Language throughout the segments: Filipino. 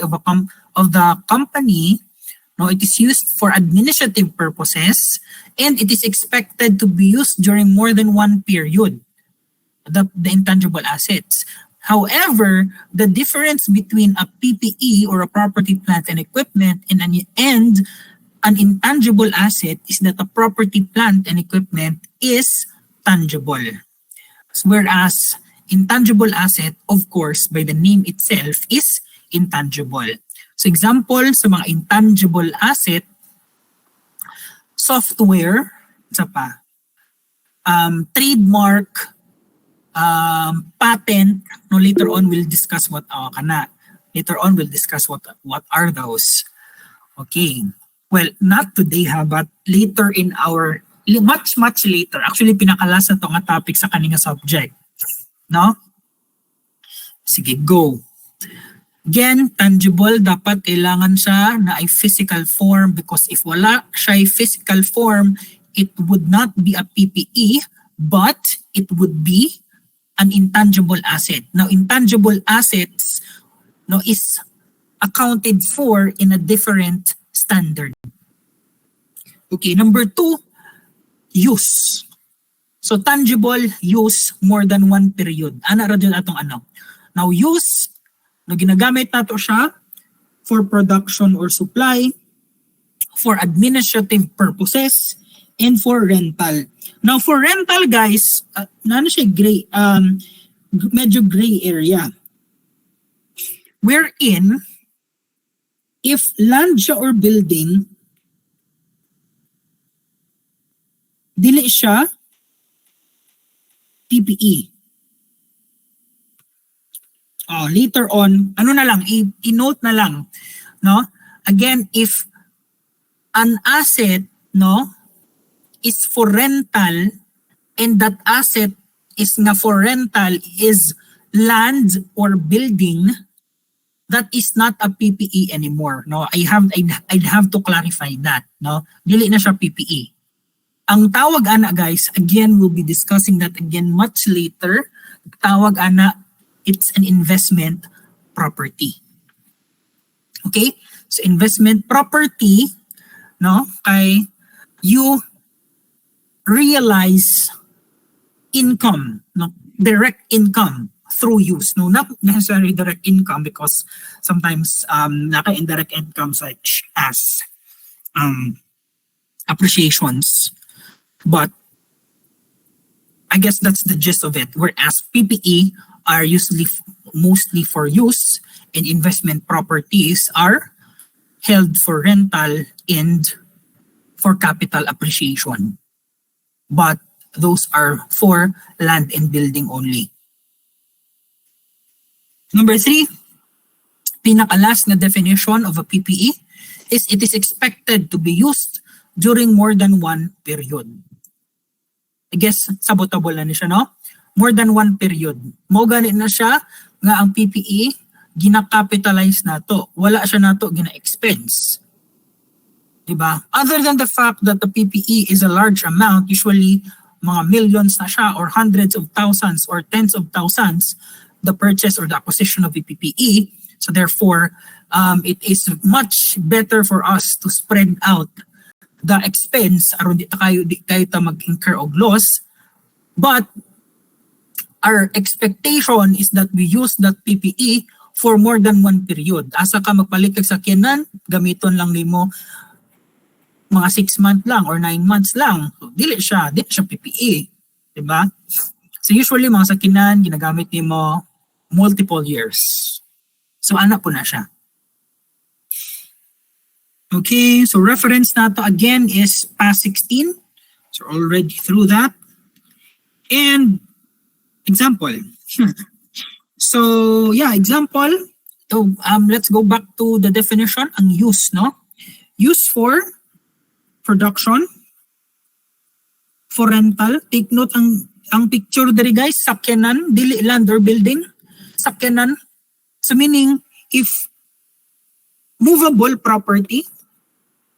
of the company. No, it is used for administrative purposes and it is expected to be used during more than one period, the intangible assets. However, the difference between a PPE or a property, plant, and equipment and an intangible asset is that a property, plant, and equipment is tangible. Whereas intangible asset, of course, by the name itself, is intangible. So example sa mga intangible asset, software, isa pa, trademark, patent. No, later on we'll discuss what later on we'll discuss what are those. Okay. Well, not today but later in our much later. Actually pinakalas na tong topic sa kaninga subject. No? Sige, go. Again, tangible, dapat kailangan siya na ay physical form because if wala siya ay physical form, it would not be a PPE, but it would be an intangible asset. Now, intangible assets is accounted for in a different standard. Okay, number 2, use. So, tangible, use more than one period. Ana ra dyan atong ano. Now, use, na ginagamit nato siya for production or supply, for administrative purposes, and for rental. Now for rental guys, siya gray, medyo gray area. Wherein, if land siya or building, dili siya PPE. Later on, i-note na lang, no? Again, if an asset, no, is for rental and that asset is nga for rental is land or building, that is not a PPE anymore, no? I'd have to clarify that, no? Dili na siya PPE. Ang tawag ana guys, again we'll be discussing that again much later. Tawag ana, it's an investment property. Okay? So investment property, no, kay you realize income, no, direct income through use. No, not necessarily direct income because sometimes naka-indirect income such as appreciations. But I guess that's the gist of it. Whereas PPE are usually mostly for use and investment properties are held for rental and for capital appreciation. But those are for land and building only. Number 3, pinakalas na definition of a PPE is it is expected to be used during more than one period. I guess sabotable na siya, no? More than one period. Mo gani na siya nga ang PPE gina-capitalize nato. Wala siya nato gina-expense. Diba? Other than the fact that the PPE is a large amount, usually mga millions na siya or hundreds of thousands or tens of thousands, the purchase or the acquisition of the PPE. So therefore, it is much better for us to spread out the expense aron di kayo ta mag-incur og loss. But our expectation is that we use that PPE for more than one period. Asa ka magpalit kag sakyanan, gamiton lang nimo mga 6 months lang or 9 months lang. So, dili siya PPE, di ba? So usually mga sakyanan ginagamit nimo multiple years. So ana po na siya. Okay, so reference nato again is past 16. So already through that. And example. So yeah, example. So let's go back to the definition, ang use, no? Use for production, for rental. Take note ang picture diri guys, sakyanan, dili land or building. Sakyanan. So meaning if movable property,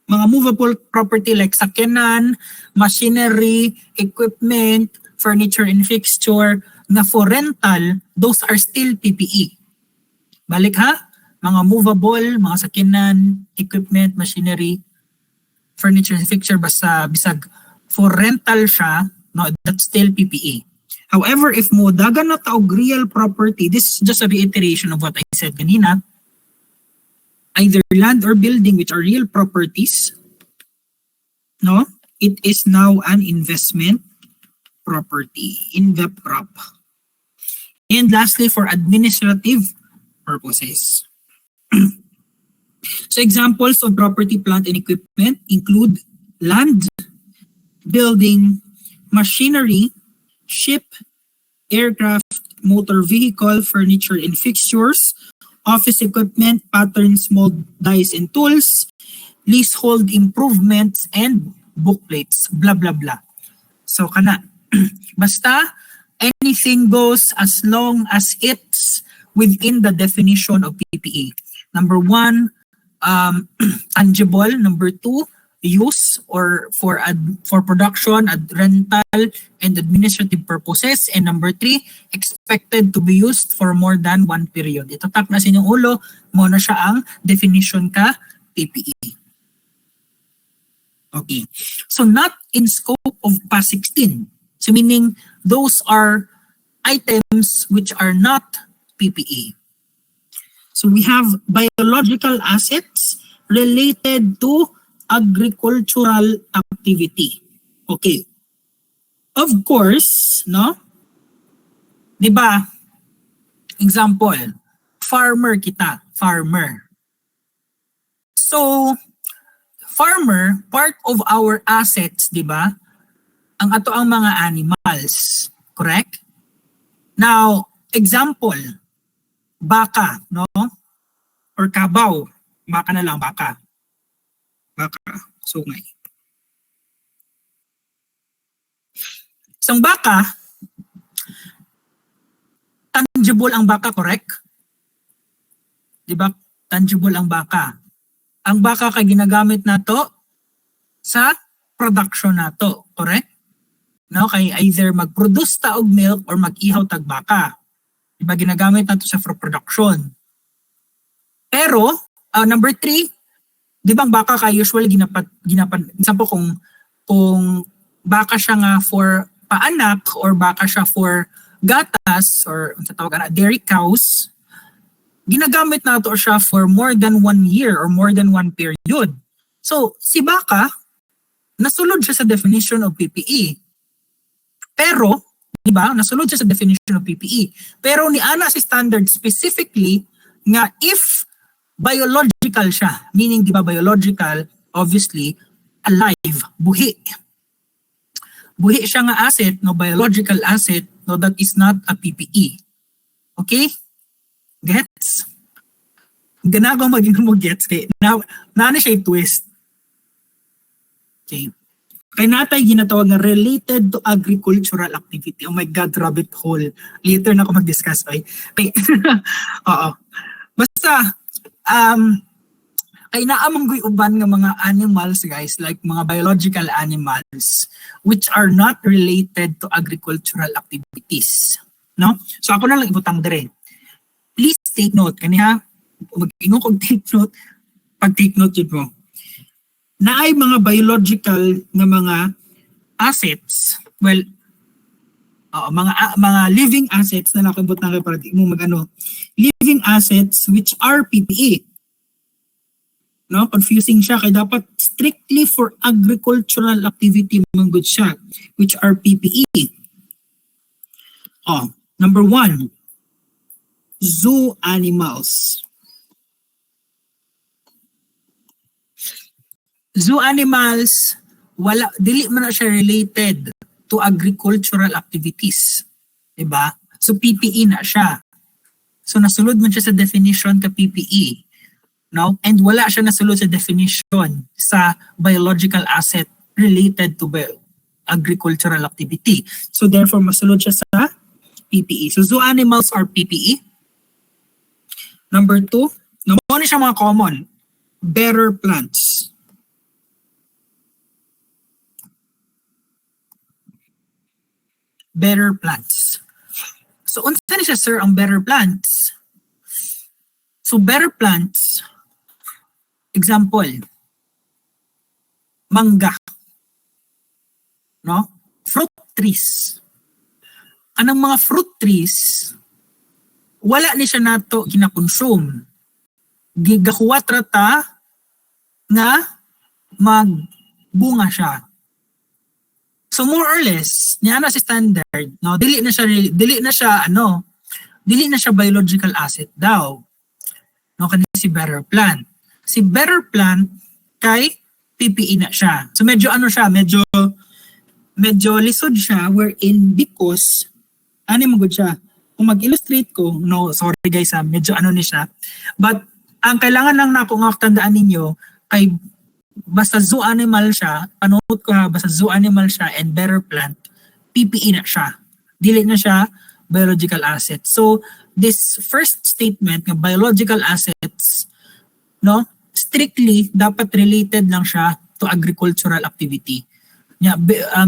mga movable property like sakyanan, machinery, equipment, furniture and fixture na for rental, those are still PPE. Balik ha, mga movable, mga sakinan, equipment, machinery, furniture, fixture, basta bisag for rental siya, no, that's still PPE. However, if mo dagan na taog real property, this is just a reiteration of what I said kanina, either land or building which are real properties, no, it is now an investment property in the prop. And lastly, for administrative purposes. So examples of property, plant, and equipment include land, building, machinery, ship, aircraft, motor vehicle, furniture and fixtures, office equipment, patterns, mold, dies and tools, leasehold improvements, and bookplates, blah blah blah. So kana, basta anything goes as long as it's within the definition of PPE. Number one, tangible. Number two, use or for production, rental, and administrative purposes. And number three, expected to be used for more than one period. Itatak na sa inyong ulo, mo na siya ang definition ka PPE. Okay. So not in scope of PAS 16. So meaning those are items which are not PPE. So we have biological assets related to agricultural activity. Okay. Of course, no? 'Di ba? Example, farmer kita, farmer. So, farmer, part of our assets, 'di ba? Ang ato ang mga animals, correct? Now, example, baka, no? Or kabaw, baka na lang, baka. Baka, sungay. Isang baka, tangible ang baka, correct? Di ba? Tangible ang baka. Ang baka kay ginagamit nato sa production nato, correct? No, kay either mag-produce ta og milk or mag-ihaw tag baka. Di ba ginagamit nato sa production? Pero number three, di ba ang baka kay usually ginapan example kung baka siya nga for paanak or baka siya for gatas or sa tawag na dairy cows, ginagamit nato siya for more than 1 year or more than one period. So si baka nasulod siya sa definition of PPE. Pero, di ba, nasulod siya sa definition of PPE. Pero ni ana si standard specifically nga if biological siya, meaning di ba biological, obviously, alive, buhi. Buhi siya nga asset, no, biological asset, no, that is not a PPE. Okay? Gets? Ganagaw maging mo gets. Okay? Now, na siya twist. Okay. Kay natay ginatawag nga related to agricultural activity. Oh my God, rabbit hole. Later na ako mag-discuss. Okay. Oo. Basta, kay naamanggoy uban nga mga animals, guys, like mga biological animals, which are not related to agricultural activities. No? So ako na lang ibutang dire. Please take note. Kaniha, mag-ingo kong take note. Pag-take note yun mo. Na ay mga biological na mga assets, well, mga living assets na nakabot na kayo para di mo mag-ano, living assets which are PPE. No, confusing siya kaya dapat strictly for agricultural activity mga good siya, which are PPE. Number one, zoo animals. Zoo animals, wala, dili man na siya related to agricultural activities. Diba? So PPE na siya. So nasulod man siya sa definition ka PPE. No? And wala siya nasulod sa definition sa biological asset related to agricultural activity. So therefore, masulod siya sa PPE. So zoo animals are PPE. Number two, naman siya mga common, bearer plants. Better plants. So unsa ni siya sir ang better plants? So better plants, example, mangga, no? Fruit trees. Anong mga fruit trees, wala ni siya nato kinakonsume. Gigakuwatra ta nga magbunga siya. So more or less, niya na si standard, no, dili na siya biological asset daw. No, kanina si better plant. Si better plant kay PPE na siya. So medyo lisod siya wherein because mo good siya. Kung mag-illustrate ko, no, sorry guys medyo ni siya. But ang kailangan lang na akong tandaan ninyo kay basta zoo animal siya, panood ko basta zoo animal siya and better plant, PPE na siya. Dili na siya biological asset. So, this first statement ng biological assets, no, strictly dapat related lang siya to agricultural activity.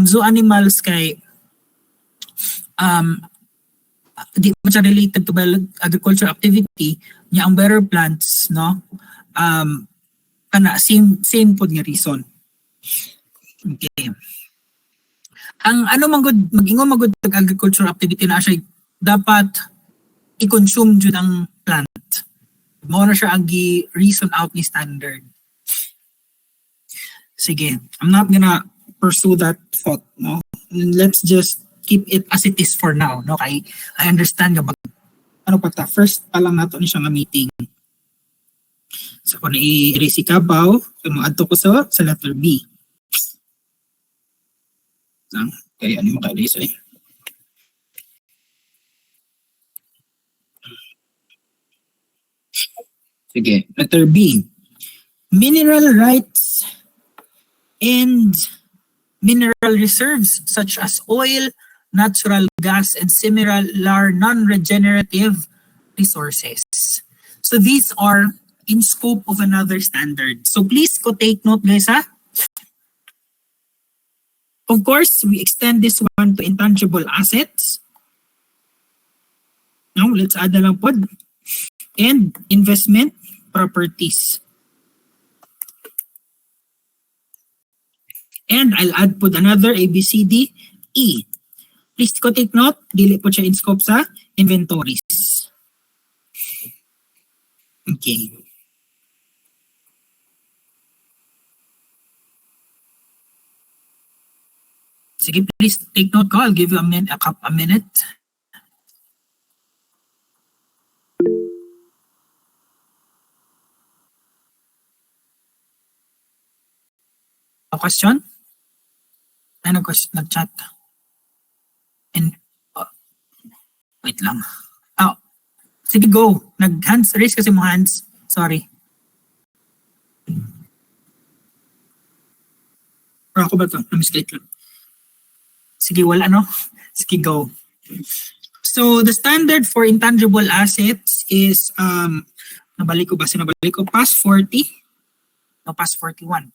Zoo animals kay di mo siya related to agricultural activity, ang better plants, no, kana same pod nga reason. Okay. Ang mag-ingon magud tag agricultural activity na siya dapat i-consume jud ang plant. Mao na siya ang reason out ni standard. Sige, I'm not gonna pursue that thought, no. Let's just keep it as it is for now, no. Kay I understand nga first pa lang nato ni siya nga meeting. So kung i-erase kabaw, so mo-adto ko sa letter B. Kaya ano maka-erase eh. Sige, letter B. Mineral rights and mineral reserves such as oil, natural gas, and similar non-regenerative resources. So these are in scope of another standard. So please go take note guys ha. Of course, we extend this one to intangible assets. Now, let's add na lang po. And investment properties. And I'll add po another A, B, C, D, E. Please ko take note, dili po siya in scope sa inventories. Okay. Sige, please take note ko. I'll give you a minute. A question? Ano question? Nag-chat. And, wait lang. Oh, sige, go. Nag-hands, raise kasi mo hands. Sorry. Pero ako ba ito? Na-mistake lang. Sige, wala no? Sige, go. So, the standard for intangible assets is, nabalik ko, past 40? No, past 41.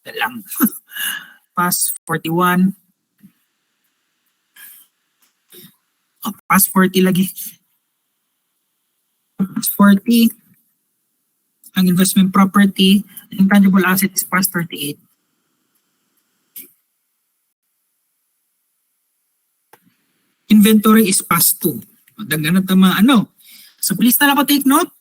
Wala lang. Past 41. Oh, past 40 lagi. Past 40. Ang investment property, intangible asset is past 38. Inventory is past 2. Daghan na tama So please na lang ko take note.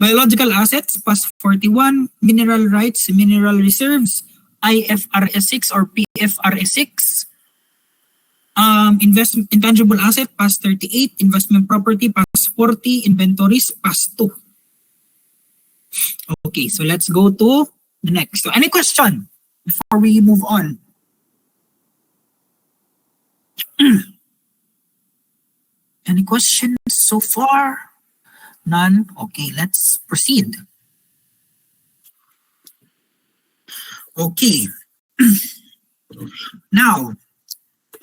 Biological assets, past 41. Mineral rights, mineral reserves, IFRS 6 or PFRS 6. Investment intangible asset, past 38. Investment property, past 40. Inventories, past 2. Okay, so let's go to the next. So any question before we move on? Any questions so far? None? Okay, let's proceed. Okay. Now,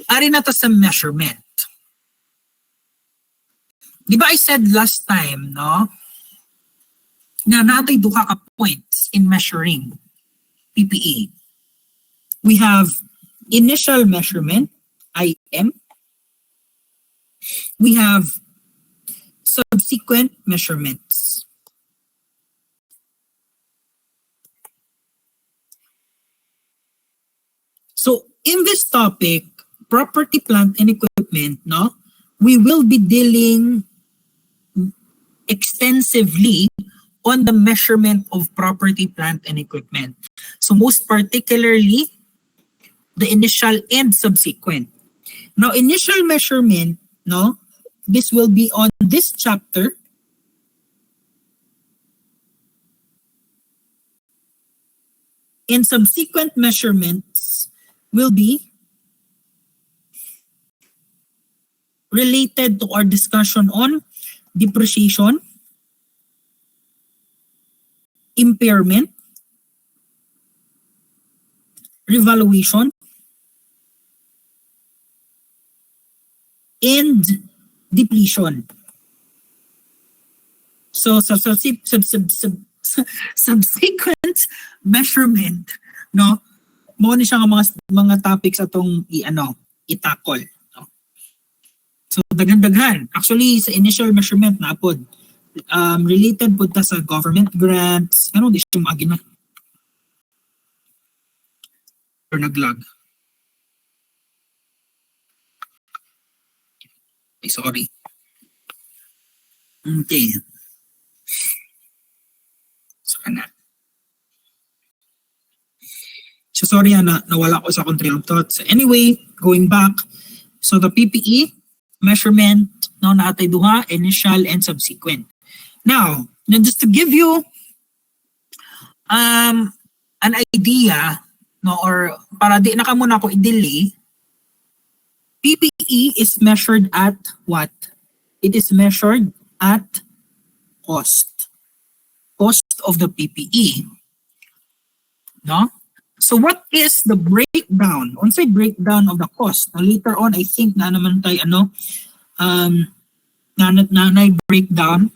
ari na to sa measurement. Di ba I said last time, no? Na natay duha ka points in measuring PPE. We have initial measurement, IM. We have subsequent measurements. So in this topic, property, plant, and equipment, no, we will be dealing extensively on the measurement of property, plant, and equipment. So most particularly, the initial and subsequent. Now, initial measurement, no, this will be on this chapter. And subsequent measurements will be related to our discussion on depreciation, impairment, revaluation, and depletion. So subsequent measurement, no, mo ni siya nga mga topics atong i-tackle. No? So daghan-daghan. Actually sa initial measurement na pod related po ta sa government grants, ano di siya maagi na. Or naglag. Ay, sorry. Okay. So, So sorry nawala ko sa train of thoughts. Anyway, going back, so the PPE measurement, no, natay duha, initial and subsequent. Now just to give you an idea, no, or para di na ka muna ako i-delay, PPE is measured at what? It is measured at cost. Cost of the PPE. No? So what is the breakdown? Unsay breakdown of the cost? Now, later on, I think na naman tayo na breakdown,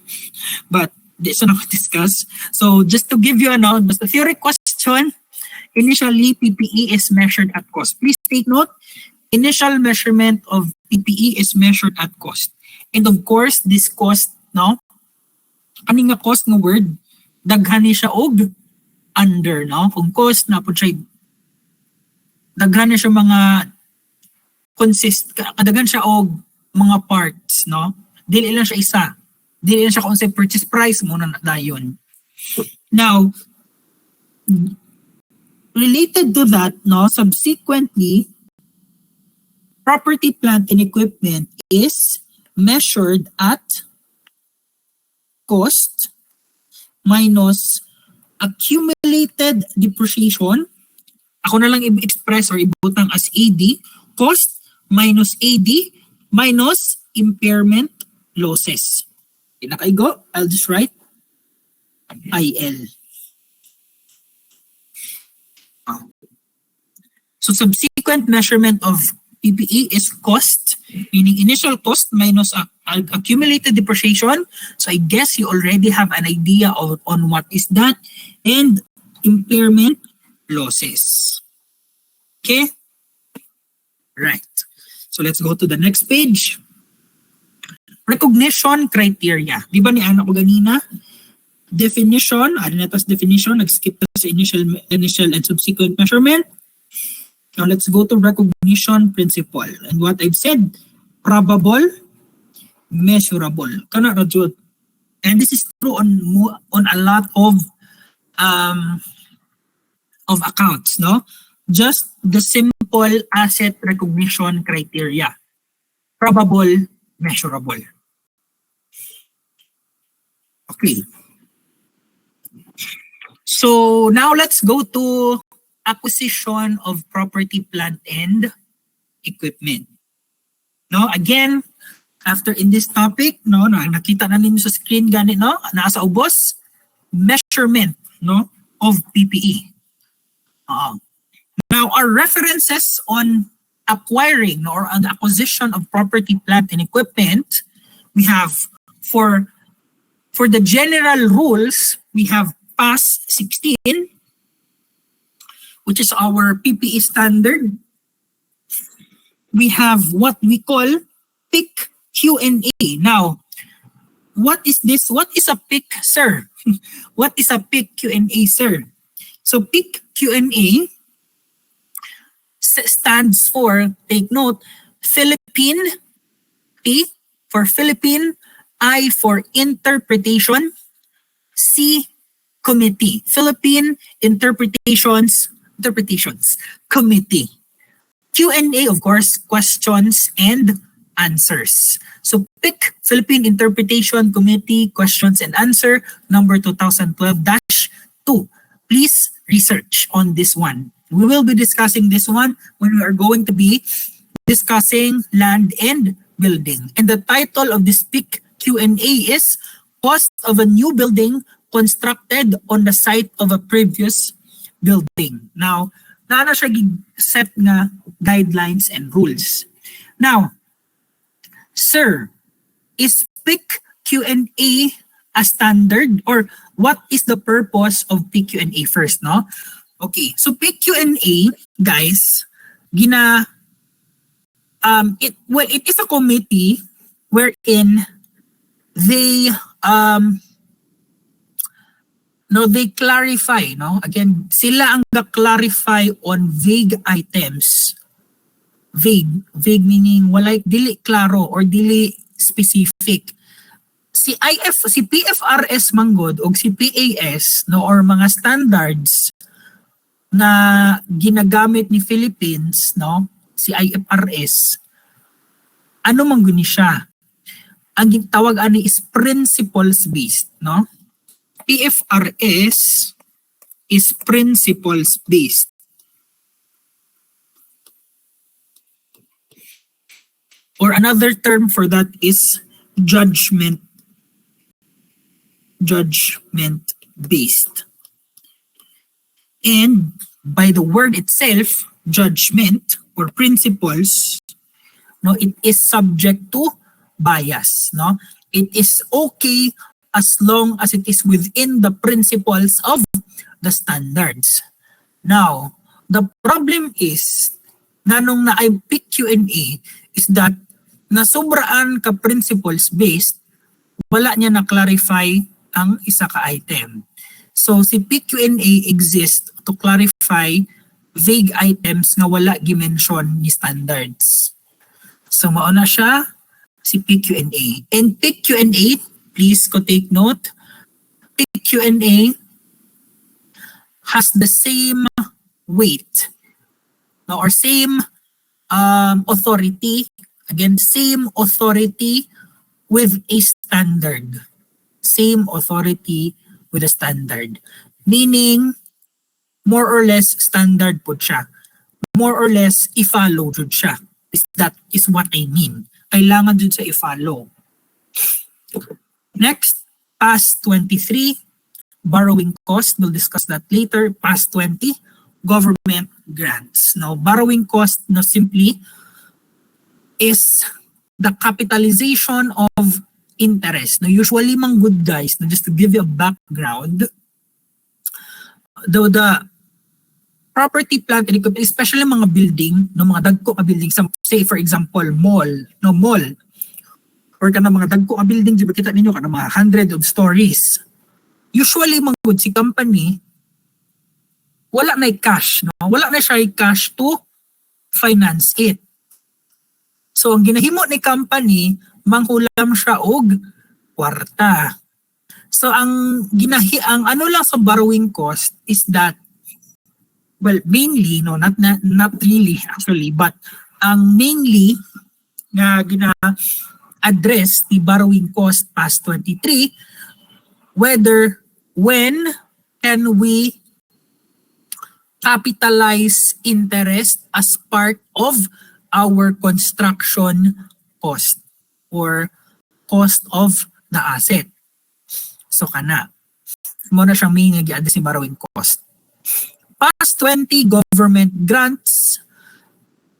but this na discuss. So just to give you just a theory question, initially PPE is measured at cost. Please take note, initial measurement of PPE is measured at cost. And of course, this cost, no, kaning nga cost ng word, daghan ni siya og under, no? Kung cost na po siya, daghan na siya mga kadaghan siya og mga parts, no? Dili lang siya isa. Dili lang siya kung sa purchase price muna na dayon. Now, related to that, no, subsequently, property, plant, and equipment is measured at cost minus accumulated depreciation. Ako na lang i-express or ibutang as AD. Cost minus AD minus impairment losses. Pinakaigo, I'll just write IL. So subsequent measurement of PPE is cost, meaning initial cost minus accumulated depreciation. So I guess you already have an idea on what is that. And impairment losses. Okay? Right. So let's go to the next page. Recognition criteria. Di ba ni Ana ko ganina? Definition, definition, nag-skip to sa initial and subsequent measurement. Now let's go to recognition principle. And what I've said, probable, measurable. Kana ra jud. And this is true on a lot of accounts, no? Just the simple asset recognition criteria. Probable, measurable. Okay. So now let's go to acquisition of property, plant, and equipment. No, again, after in this topic, no, nakita na ninyo sa screen ganit, no, nasa ubos, measurement, no, of PPE. Now, our references on acquiring or on the acquisition of property, plant, and equipment, we have for the general rules, we have PAS 16, which is our PPE standard. We have what we call PIC Q&A. Now, what is this? What is a PIC, sir? What is a PIC Q&A, sir? So PIC Q&A stands for, take note, Philippine, P for Philippine, I for interpretation, C, committee. Philippine Interpretations Committee. Q&A, of course, questions and answers. So pick Philippine Interpretation Committee questions and answer number 2012-2. Please research on this one. We will be discussing this one when we are going to be discussing land and building. And the title of this pick Q&A is Cost of a New Building Constructed on the Site of a Previous Building. Now, naana siya set nga guidelines and rules. Now, sir, is pick Q&A a standard, or what is the purpose of pick Q&A first, no? Okay, so pick Q&A, guys, it is a committee wherein they they clarify, no? Again, sila ang clarify on vague items. Vague meaning walay dili klaro or dili specific. Si PFRS manggod o si PAS, no, or mga standards na ginagamit ni Philippines, no, si IFRS, ano man guni siya? Ang tawag ani is principles based, no? PFRS is principles based. Or another term for that is judgment based. And by the word itself, judgment or principles, no, it is subject to bias, no? It is okay as long as it is within the principles of the standards. Now, the problem is, nanong na I pick Q&A is that nasobraan ka principles based, wala niya na-clarify ang isa ka item. So si PQ&A exists to clarify vague items nga wala gimension ni standards. So mauna siya si PQ&A. And PQ&A, please ko take note, PQ&A has the same weight, no, or same authority, again, same authority with a standard. Same authority with a standard. Meaning, more or less standard po siya. More or less, i-follow jud siya. That is what I mean. Kailangan jud sa i-follow. Next, past 23, borrowing cost. We'll discuss that later. Past 20, government grants. Now, borrowing cost, no, simply is the capitalization of interest. Now, usually, mga good guys, no, just to give you a background, the property, plant, and equipment, especially mga building, no, mga dagko ka building, say for example, mall, or ka na mga dagko ka building, di ba kita ninyo, ka na mga hundred of stories. Usually, mga good si company, wala na cash, no? Wala na siya cash to finance it. So, ang ginahimo ni company, manghulam siya og kwarta. So, ang ano lang sa borrowing cost is that, well, mainly, no, not really actually, but ang mainly na gina-address ni borrowing cost past 23, when can we capitalize interest as part of our construction cost or cost of the asset. So kana. Muna siyang main nag-i-address ni borrowing cost. Past 20, government grants.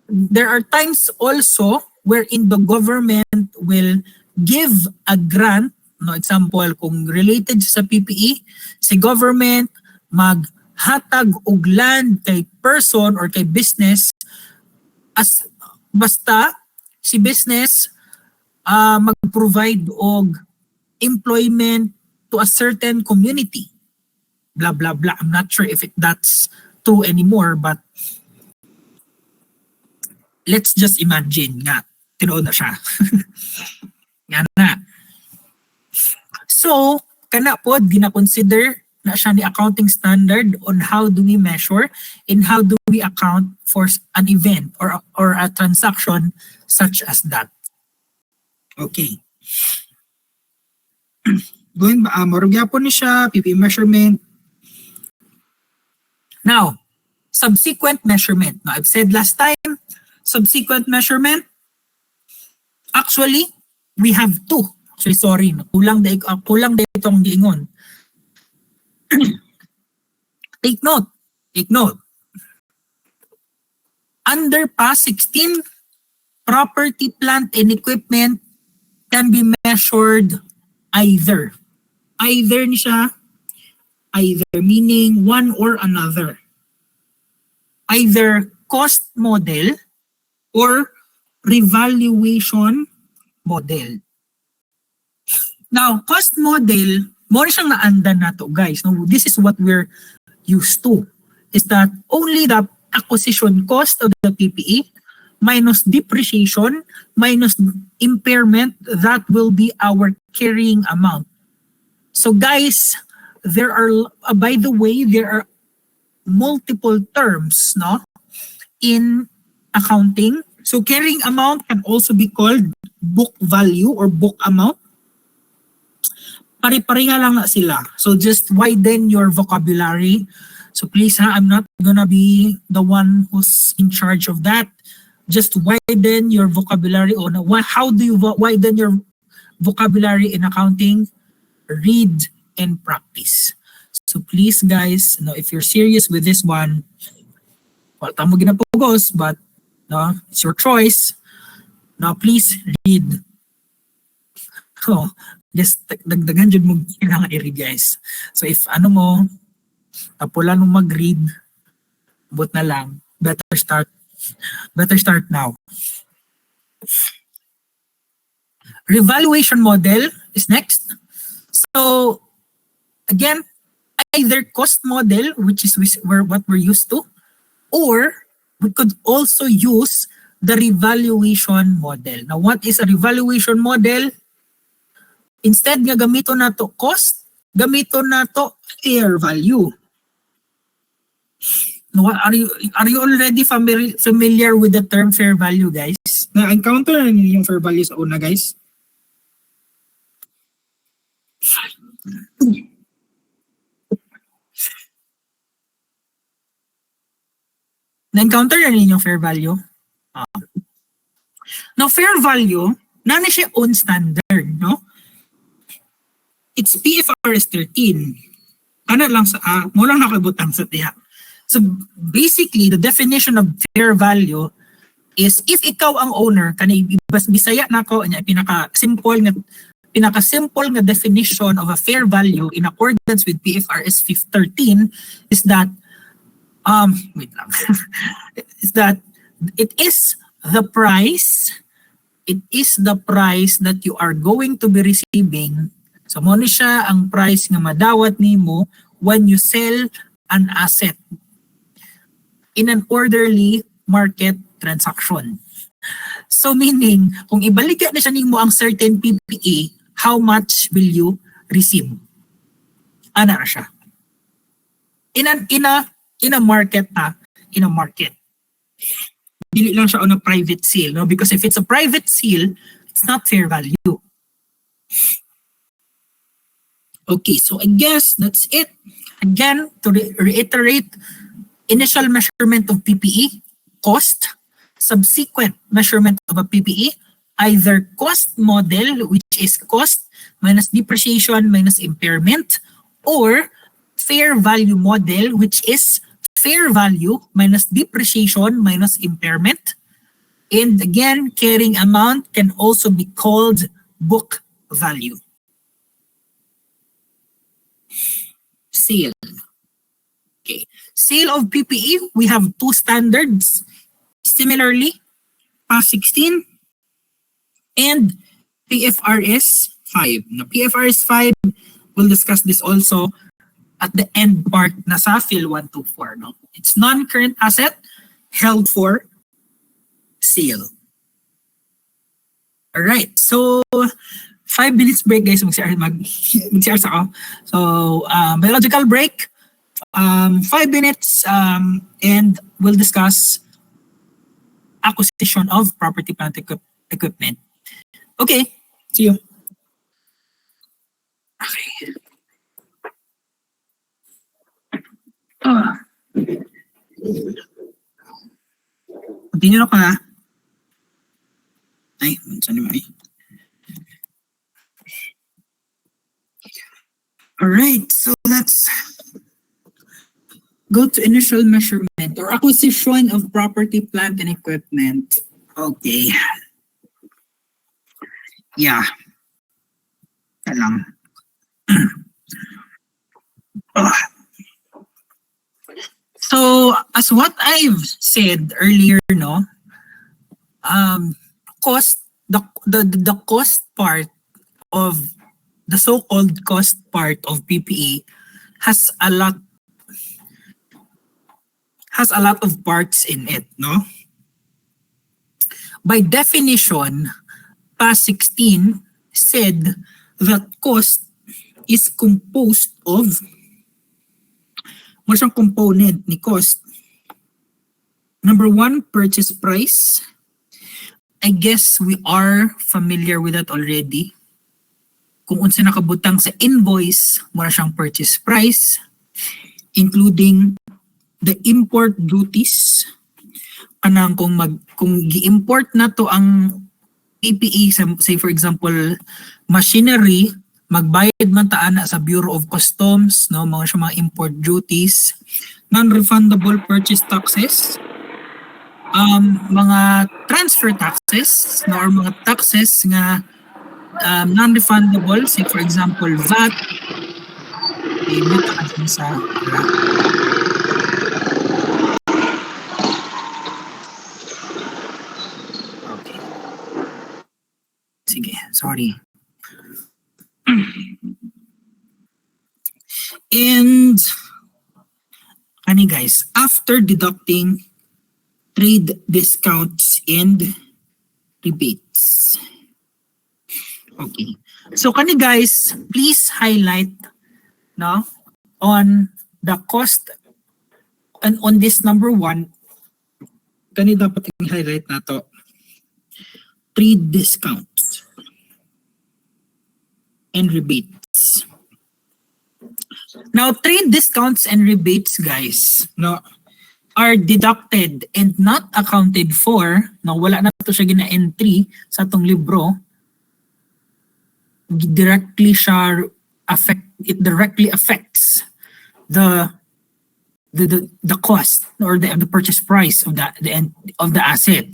There are times also wherein the government will give a grant. No, example, kung related sa PPE, si government maghatag og land kay person or kay business as basta si business mag-provide og employment to a certain community. Blah, blah, blah. I'm not sure if that's true anymore, but let's just imagine nga, tinuod na siya. Nga na. So, kana po, gina-consider na siya ni accounting standard on how do we measure and how do we account for an event or a transaction such as that. Okay. Going ba, marugya po ni siya, PPE measurement. Now, subsequent measurement. Now, I've said last time, subsequent measurement, actually, we have two. Actually, sorry, kulang da itong giingon. Take note. Under PAS 16, property, plant, and equipment can be measured either. Either ni siya, either meaning one or another. Either cost model or revaluation model. Now, cost model, more siyang naandan na to, guys. No, this is what we're used to. Is that only the acquisition cost of the PPE minus depreciation minus impairment, that will be our carrying amount. So guys, there are, by the way, there are multiple terms, no, in accounting. So carrying amount can also be called book value or book amount. Pare-pareha lang na sila. So just widen your vocabulary. So please, I'm not gonna be the one who's in charge of that. Just widen your vocabulary on how do you widen your vocabulary in accounting? Read and practice. So please, guys, if you're serious with this one, well, tamo ginapugos, but no, it's your choice. Now, please read. So, just dagdagan dyan mo kailangan i-read, guys. So if pula nung mag-read, but na lang, better start now. Revaluation model is next. So again, either cost model, which is what we're used to, or we could also use the revaluation model. Now, what is a revaluation model? Instead nga gamito na to cost, gamito na to fair value. No, are you already familiar with the term fair value, guys? Na-encounter na niyo yung fair value sa una, guys? Na-encounter na niyo yung fair value? Now, fair value, na siya own standard, no? It's PFRS 13. Kana lang sa mo lang nakabutang sa tiya. So basically, the definition of fair value is if ikaw ang owner, kanay Bisaya nako anya pinaka-simple nga definition of a fair value in accordance with PFRS 13 is that wait lang. is that it is the price that you are going to be receiving. So mo ni siya ang price nga madawat nimo when you sell an asset in an orderly market transaction. So meaning, kung ibalik na siya nimo ang certain PPE, how much will you receive? Ana ra siya. In a market in a market. Dili lang siya on a private sale, no? Because if it's a private sale, it's not fair value. Okay, so I guess that's it. Again, to reiterate, initial measurement of PPE, cost, subsequent measurement of a PPE, either cost model, which is cost minus depreciation minus impairment, or fair value model, which is fair value minus depreciation minus impairment. And again, carrying amount can also be called book value. Sale. Okay. Sale of PPE, we have two standards. Similarly, PAS 16 and PFRS 5. Now, PFRS 5, we'll discuss this also at the end part na sa Phil 124. No? It's non-current asset held for sale. Alright, so 5 minutes break guys, mag-CR sa ako. So, biological break, 5 minutes, and we'll discuss acquisition of property plant equipment. Okay, see you. Okay. Continue na ka ha. Ay, saan naman eh. Alright, so let's go to initial measurement or acquisition of property, plant, and equipment. Okay. Yeah. Alam. So, as what I've said earlier, no, the cost part of the so-called cost part of PPE has a lot of parts in it, no? By definition, PAS 16 said that cost is composed of siyang component ni cost. Number one, purchase price. I guess we are familiar with that already. Kung unsa nakabutang sa invoice, mura siyang purchase price, including the import duties. Anang kung gi-import na to ang PPE, say for example, machinery, magbayad man ta ana sa Bureau of Customs, no, mga import duties, non-refundable purchase taxes, mga transfer taxes, no, or mga taxes nga non-refundable, say for example VAT, mute ka dyan sa okay. Sige, sorry. And guys, after deducting trade discounts and rebates. Okay. So guys, please highlight no on the cost and on this number 1. Dapat i-highlight na to. Trade discounts and rebates. Now, trade discounts and rebates, guys, no, are deducted and not accounted for. No, wala na to siya gina-entry sa atong libro. It directly affects the cost or the purchase price of the asset,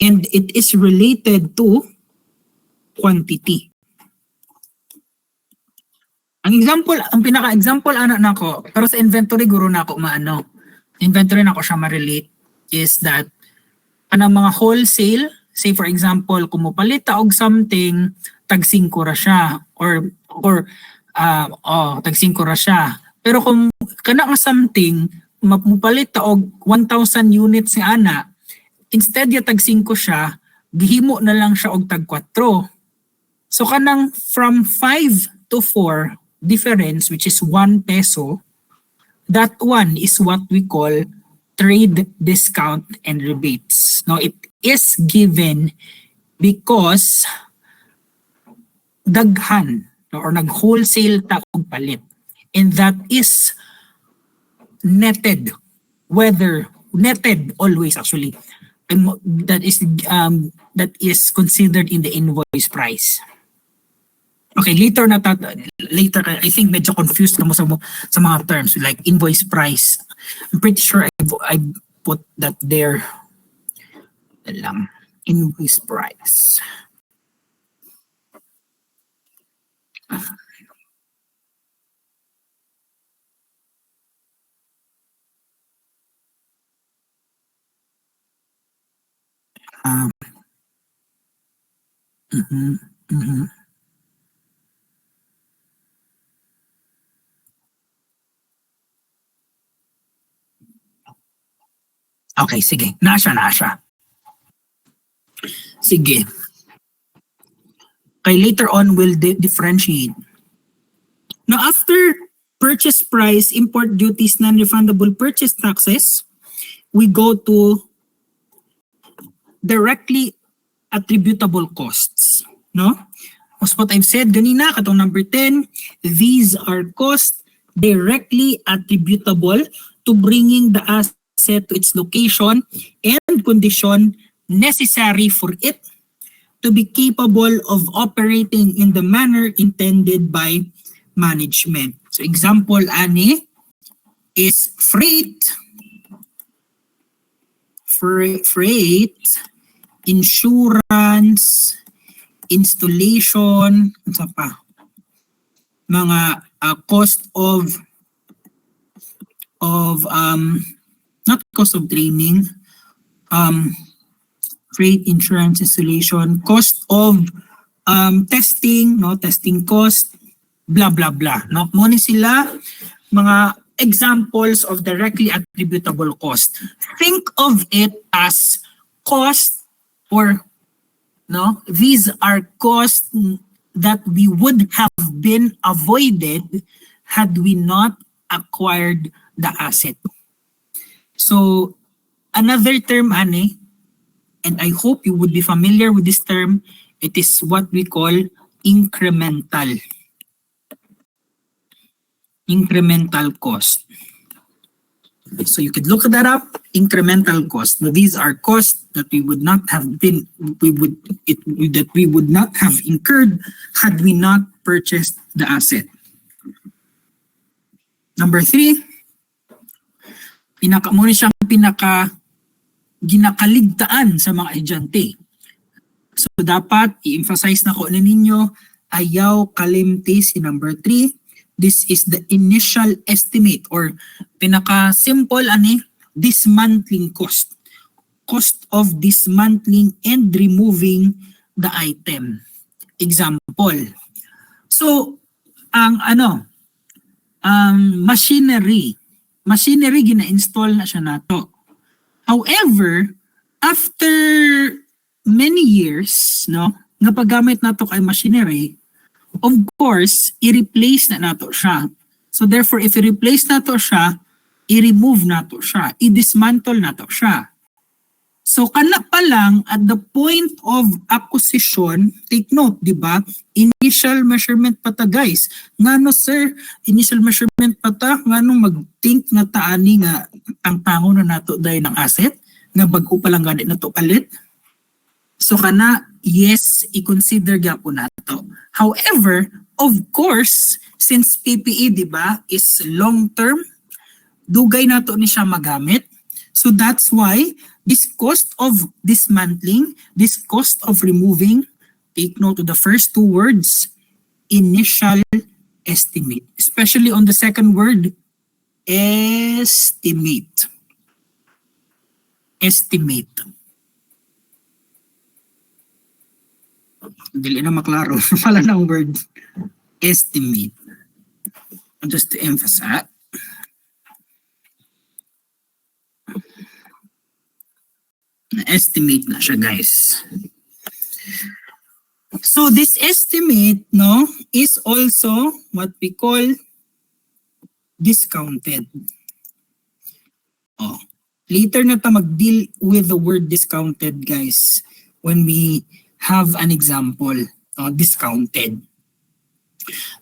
and it is related to quantity. Ang pinaka-example nako, pero sa inventory guro nako maano. Inventory nako siya ma-relate is that anang mga wholesale, say for example, kung mopalit og something, tag 5 ra siya or tag 5 ra siya. Pero kung kana nga something mapupalit og 1,000 units nga ana, instead ya tag 5 siya, gihimo na lang siya og tag 4. So kanang from 5 to 4 difference, which is 1 peso, that one is what we call trade discount and rebates. Now, it is given because daghan or nag-wholesale ta og palit. And that is netted, netted always actually. That is considered in the invoice price. Okay, later I think medyo confused ka mo sa mga terms like invoice price. I'm pretty sure I put that there. Invoice price. Okay, sige. Nasya. Sige. Okay, later on we'll differentiate. Now after purchase price, import duties, non-refundable purchase taxes, we go to directly attributable costs. No? As what I've said ganina, katong number 10, these are costs directly attributable to bringing the asset to its location and condition necessary for it to be capable of operating in the manner intended by management. So example ani is freight, insurance, installation, ano pa? Mga cost of not cost of training, freight, insurance, installation, cost of testing, no, testing cost, blah blah blah. No, mo ni sila mga examples of directly attributable cost. Think of it as cost, or no, these are costs that we would have been avoided had we not acquired the asset. So another term ani, and I hope you would be familiar with this term, it is what we call incremental. Incremental cost. So you could look that up, incremental cost. Now these are costs that we would not have incurred had we not purchased the asset. Number 3, ginakaligtaan sa mga edyante. So dapat i-emphasize na ko na ninyo, ayaw kalimti si number 3. This is the initial estimate or pinaka-simple dismantling cost. Cost of dismantling and removing the item. Example. So ang machinery gina-install na siya nato. However, after many years, no, nga paggamit nato kay machinery, of course, i-replace na nato siya. So therefore, if i-replace nato siya, i-remove nato siya, i-dismantle nato siya. So kana pa lang at the point of acquisition, take note, di ba? Initial measurement pa ta, guys. Ngano sir, initial measurement pa ta, ngano mag-think na taani nga ang tango na nato dahil ng asset, nga bago pa lang ganit na to palit. So kana, yes, i-consider gapo nato. However, of course, since PPE, di ba, is long-term, dugay nato ni siya magamit. So that's why this cost of dismantling, this cost of removing, take note of the first two words, initial estimate. Especially on the second word, estimate. Estimate. Dili na maklaro. Pala ng word. Estimate. Just to emphasize. Estimate na siya, guys. So this estimate, no, is also what we call discounted. Oh, later na ta mag-deal with the word discounted, guys, when we have an example, discounted.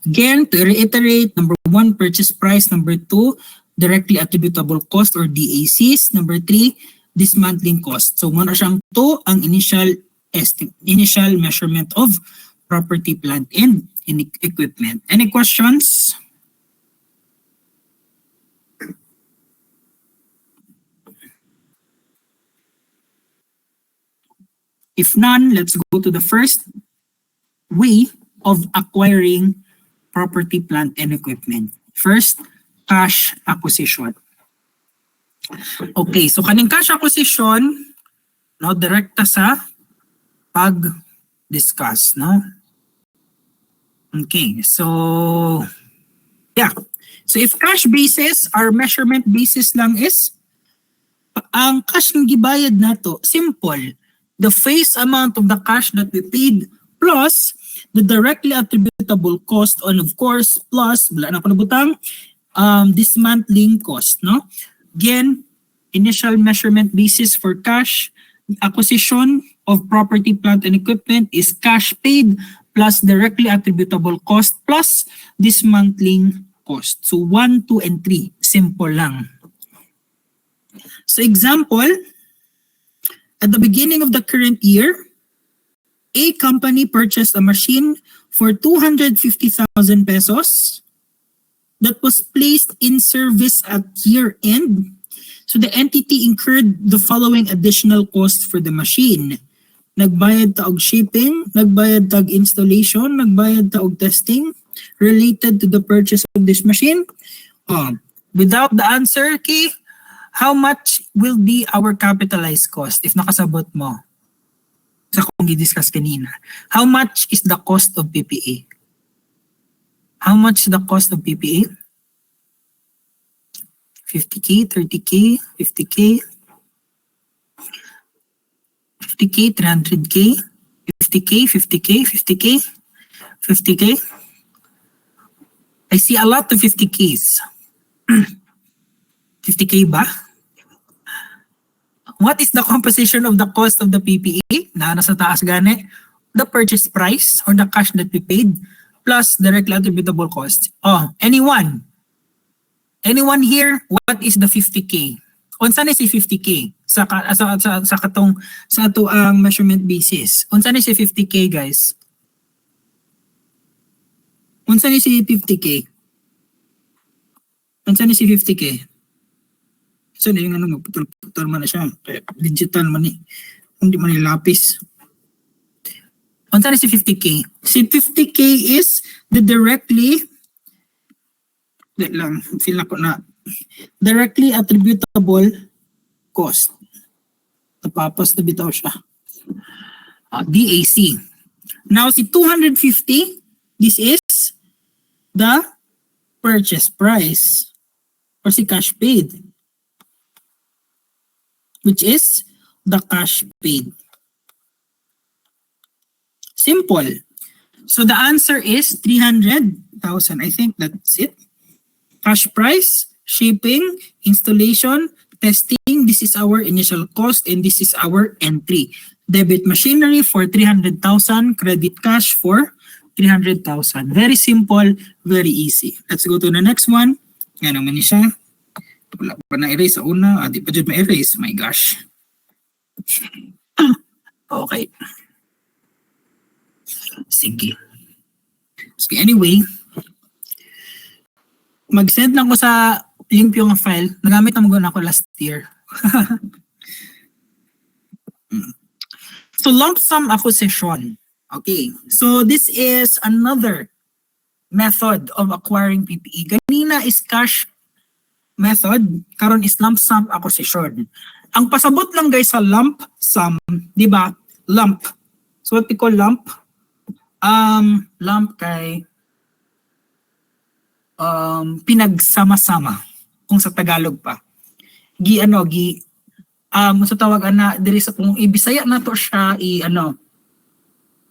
Again, to reiterate, number 1, purchase price. Number 2, directly attributable cost or DACs. Number 3, dismantling cost. So muna siyang 2 ang initial measurement of property, plant, and equipment. Any questions? If none, let's go to the first way of acquiring property, plant, and equipment. First, cash acquisition. Okay, so kaning cash acquisition, no, direkta sa pag-discuss, no? Okay, so yeah. So if cash basis, our measurement basis lang is ang cash ng gibayad nato, simple. the face amount of the cash that we paid plus the directly attributable cost on, of course, plus, wala na ako nabutang, dismantling cost, no? Again, initial measurement basis for cash acquisition of property, plant, and equipment is cash paid plus directly attributable cost plus dismantling cost. So 1, 2, and 3. Simple lang. So example, at the beginning of the current year, a company purchased a machine for 250,000 pesos that was placed in service at year end. So the entity incurred the following additional costs for the machine. Nagbayad ta og shipping, nagbayad ta og installation, nagbayad ta og testing related to the purchase of this machine. Without the answer, Key, how much will be our capitalized cost if nakasabot mo? Sa kung i-discuss kanina. How much is the cost of PPE? How much is the cost of PPE? 50K, 30K, 50K, 50K, 300K, 50K, 50K, 50K, 50K. I see a lot of 50Ks. 50K ba? What is the composition of the cost of the PPE? Na nasa taas gani. The purchase price or the cash that we paid plus directly attributable cost. Anyone? Anyone here, what is the 50K? Unsa ni si 50K sa katong sa ato ang measurement basis? Unsa ni si 50K, guys? Unsa ni si 50K? Unsa ni si 50K? So yung ano magputol man na siya. Digital man ni. Hindi man ni lapis. Unsa ni si 50K? Si 50K is the directly directly attributable cost. Tapos na bitaw siya. DAC. Now si 250, this is the purchase price or si cash paid, which is the cash paid. Simple. So the answer is 300,000. I think that's it. Cash price, shipping, installation, testing. This is our initial cost and this is our entry. Debit machinery for 300,000, credit cash for 300,000. Very simple, very easy. Let's go to the next one. Yan naman siya. Wala pa na-erase sa una. Di pa dyan ma-erase. My gosh. Okay. Sige. Anyway, mag-send lang ko sa link yung file. Nagamit naman ako last year. So lump sum acquisition. Okay. So this is another method of acquiring PPE. Kanina is cash method. Karon is lump sum acquisition. Ang pasabot lang guys sa lump sum, di ba? Lump. So what we call lump? Lump kay pinagsama-sama kung sa Tagalog pa. Sa tawag ana diri sa kung ibisaya nato siya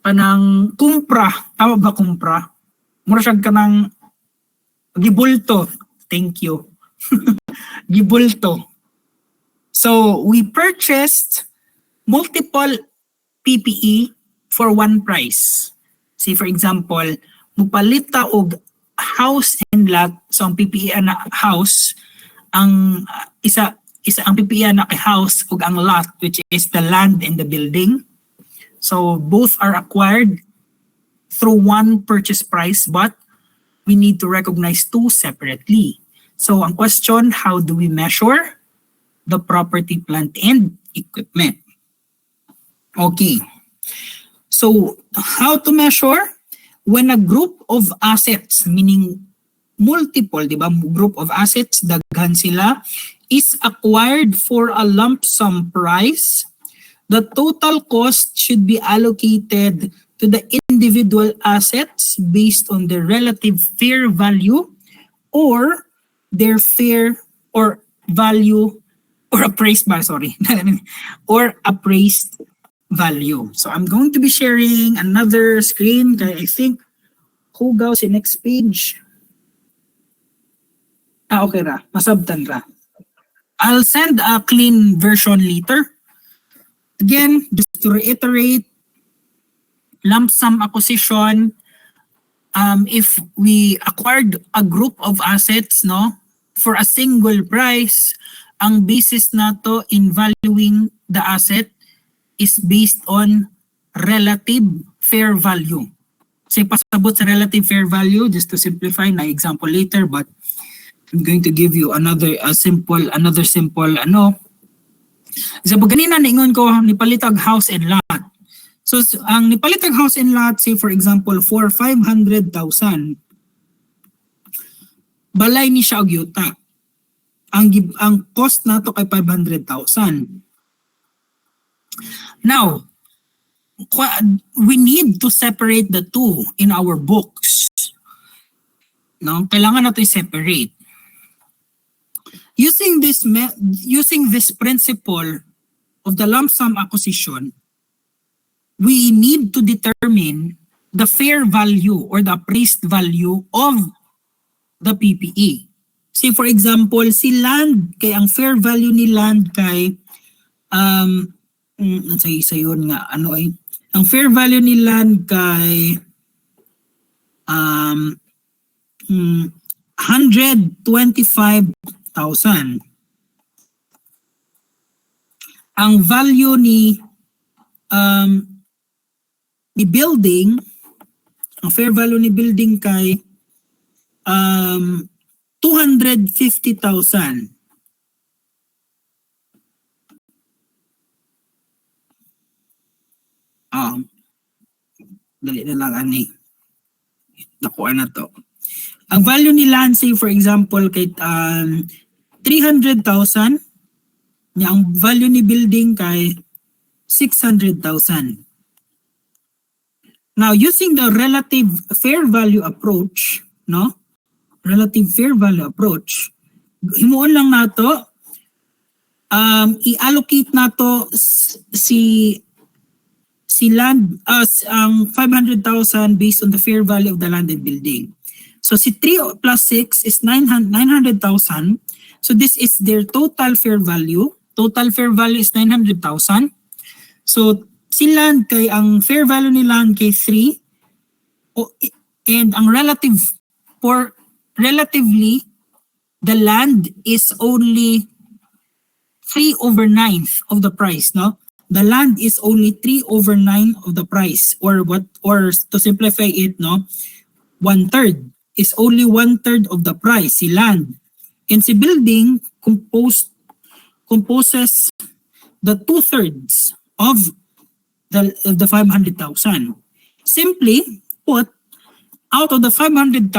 panang kumpra, tama ba kumpra? Mura siya kanang gibulto. Thank you. Gibulto. So we purchased multiple PPE for one price. Say for example, mupalita og house and lot. So ang PPE na house, ang ang PPE na house ug ang lot, which is the land and the building. So both are acquired through one purchase price, but we need to recognize two separately. So ang question, how do we measure the property, plant, and equipment? Okay. So how to measure? When a group of assets, meaning multiple, di ba, group of assets, daghan sila, is acquired for a lump sum price, the total cost should be allocated to the individual assets based on their relative fair value or their fair or value or appraised or appraised value. So I'm going to be sharing another screen. Kaya I think, hugaw si next page. Okay ra. Masabtan ra. I'll send a clean version later. Again, just to reiterate, lump sum acquisition, if we acquired a group of assets, no, for a single price, ang basis nato in valuing the asset is based on relative fair value. So pasabot sa relative fair value, just to simplify, na example later, but I'm going to give you another simple. Example, ganina naingon ko, nipalitag house and lot. So ang nipalitag house and lot, say for example, for 500,000, balay ni siya og yuta. Ang cost nato kay 500,000. Now, we need to separate the two in our books. No, kailangan natin separate. Using this principle of the lump sum acquisition, we need to determine the fair value or the appraised value of the PPE. Say for example, si land, kay ang fair value ni land kay isa yun nga, ang fair value ni land kay 125,000. Ang value ni building, ang fair value ni building kay 250,000. Dali na lang ani. Nakuha na to. Ang value ni land, say for example, kay 300,000, ang value ni building kay 600,000. Now, using the relative fair value approach, no? Relative fair value approach, himuon lang nato, i-allocate nato si land ang 500,000 based on the fair value of the land and building. So si 3 plus 6 is 900,000. So this is their total fair value. Total fair value is 900,000. So si land kay ang fair value ni land kay 3 and ang relatively the land is only 3/9 of the price, no? The land is only 3/9 of the price, or to simplify it, no, 1/3 is only 1/3 of the price, si land. And si building composes the 2/3 of the 500,000. Simply put, out of the 500,000,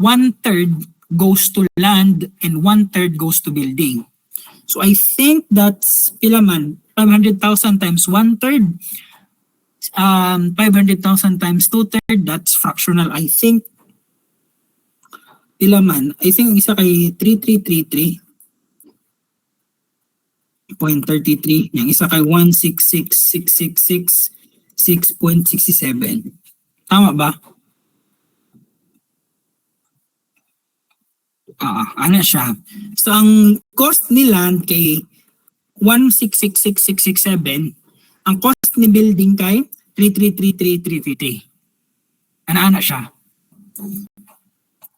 1/3 goes to land and 1/3 goes to building. So I think that's pila man, 500,000 times 1/3, 500,000 times 2/3, that's fractional. I think pila man, I think isa kay 3333.33, yung isa kay 166,666,6.67. Tama ba? Ano siya? So ang cost ni land kay 166,667, ang cost ni building kay 3333.33. Ano siya?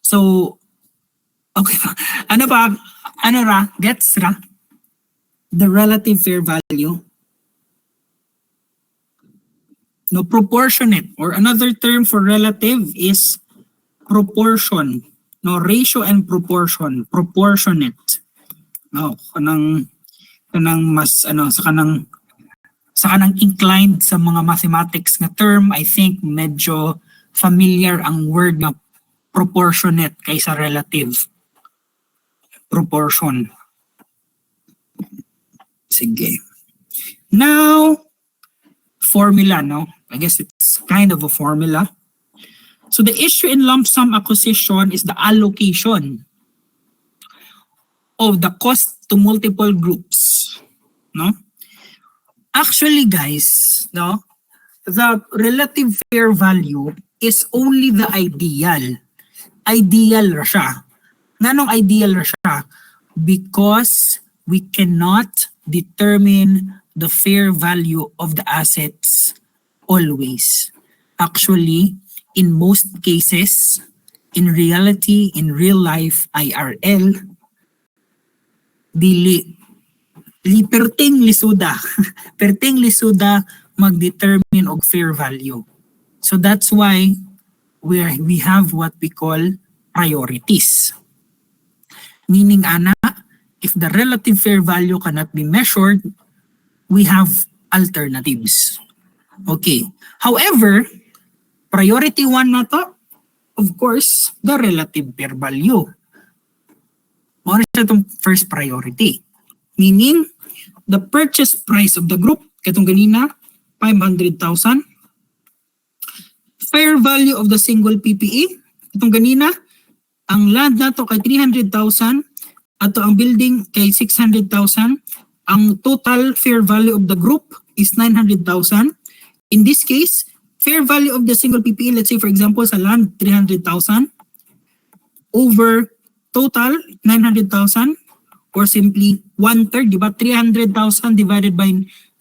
So okay pa. Ano ra? Gets ra? The relative fair value. No, proportionate, or another term for relative is proportion. No, ratio and proportion, proportionate. No, kanang mas sa kanang inclined sa mga mathematics na term, I think medyo familiar ang word na proportionate kaysa relative. Proportion. Sige. Now, formula, no? I guess it's kind of a formula. So the issue in lump sum acquisition is the allocation of the cost to multiple groups, no? Actually guys, no, the relative fair value is only the ideal. Ideal ra siya. Nganong ideal ra siya? Because we cannot determine the fair value of the assets always. Actually, in most cases, in reality, in real life, IRL, dili perting lisuda. Perting lisuda mag-determine og fair value. So that's why we have what we call priorities. Meaning, ana, if the relative fair value cannot be measured, we have alternatives. Okay. However, priority 1 na to, of course, the relative fair value. Mao na siya itong first priority. Meaning, the purchase price of the group, katong ganina, 500,000. Fair value of the single PPE, katong ganina, ang land nato kay 300,000, ato ang building kay 600,000. Ang total fair value of the group is 900,000. In this case, fair value of the single PPE, let's say for example sa land, 300,000 over total 900,000 or simply 1/3, di ba? 300,000 divided by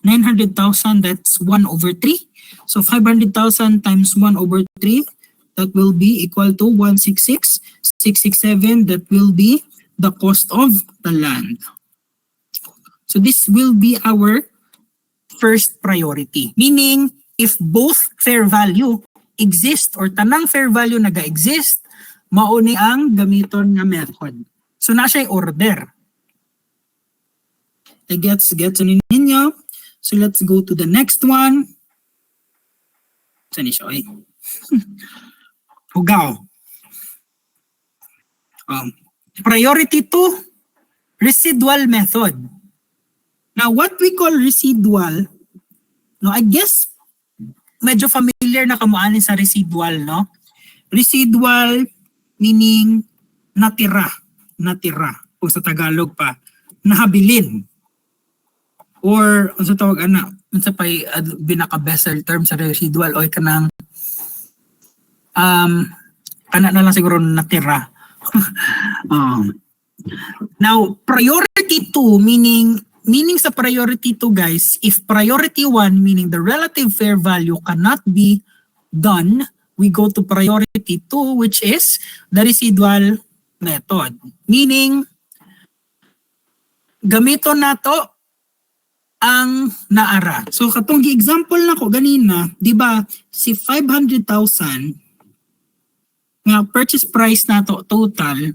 900,000, that's 1/3. So 500,000 times 1/3, that will be equal to 166,667. That will be the cost of the land. So this will be our first priority. Meaning, if both fair value exist or tanang fair value naga-exist, mao ni ang gamiton nga method. So na siya order. I gets ninyo. So let's go to the next one. Saan siya eh? Hugaw. Priority 2, residual method. Now, what we call residual, no, I guess medyo familiar na kamuanin sa residual, no? Residual meaning natira. O sa Tagalog pa, nahabilin. Or, sa tawag unsa pa binaka-best term sa residual, o kanang kana na lang siguro natira. Now, priority 2 meaning sa priority 2 guys, if priority 1 meaning the relative fair value cannot be done, we go to priority 2 which is the residual method. Meaning, gamiton nato ang naara. So katong gi-example nako ganina, di ba, si 500,000 nga purchase price nato total,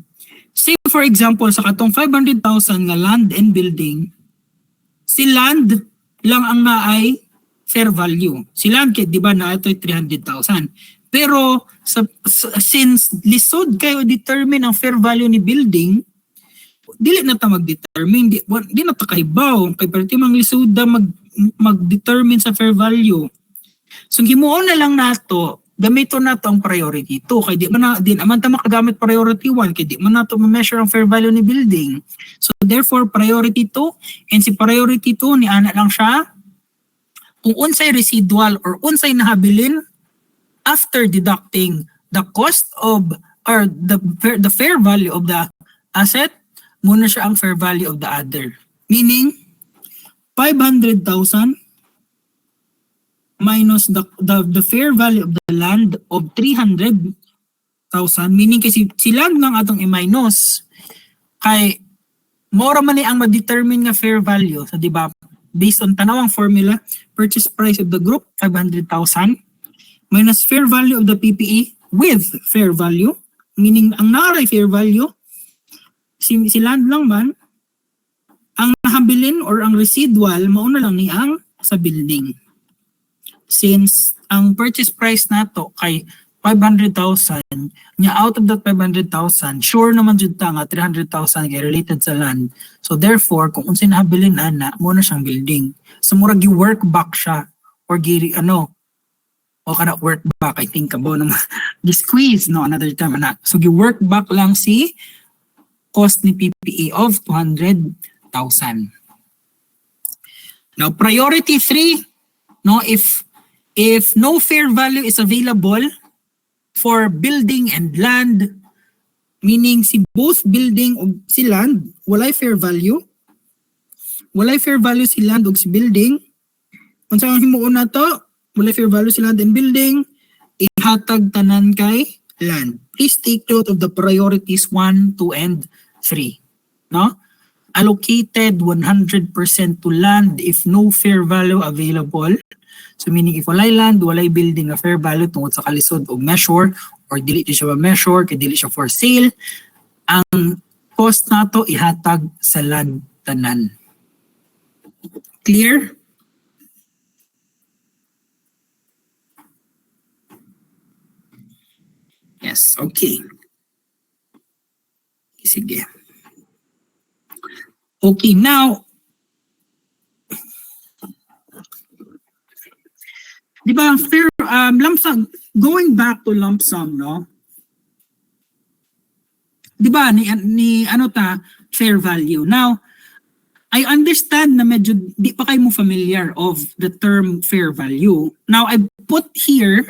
say for example sa katong 500,000 nga land and building, si land lang ang naay fair value. Si land kay di ba na ito'y 300,000. Pero since lisod kayo determine ang fair value ni building, dili na ta mag-determine, di na ta kahibaw kay perti mang lisod da mag-determine sa fair value. So himuon na lang nato, gamiton nato ang priority 2 kay di man ta makagamit priority 1 kay di man nato ma-measure ang fair value ni building. So therefore priority 2, and si priority 2 ni ana lang siya kung unsay residual or unsay nahabilin after deducting the cost of or the fair value of the asset, muna siya ang fair value of the other. Meaning 500,000 minus the fair value of the land of 300,000, meaning kasi si land lang atong i-minus kay mora man ni ang ma-determine nga fair value, so di ba, based on tanawang formula, purchase price of the group 500,000 minus fair value of the PPE with fair value, meaning ang naray fair value si land lang man, ang nahabilin or ang residual mauna lang ni ang sa building. Since ang purchase price nato kay 500,000, nya out of that 500,000, sure naman jud ta nga 300,000 kay related sa land. So therefore, kung unsay nahabilin ana, mo na siyang building. So mura gi-work back siya or o kana work back, I think abo naman gi-squeeze no another time ana. So gi-work back lang si cost ni PPE of 200,000. Now, priority 3, no, if no fair value is available for building and land, meaning si both building o si land, walay fair value. Walay fair value si land o si building. Kung saan himuon na to, walay fair value si land and building, ihatag tanan kay land. Please take note of the priorities 1, 2, and 3. No? Allocated 100% to land if no fair value available. So meaning if walay land, walay building na fair value tungod sa kalisod o measure or dili siya ma-measure, kay dili siya for sale, ang cost nato ihatag sa land tanan. Clear? Yes, okay. Sige. Okay, now, di ba, fair, lump sum, going back to lump sum, no? Di ba, ni ano ta, fair value. Now, I understand na medyo di pa kayo mo familiar of the term fair value. Now, I put here,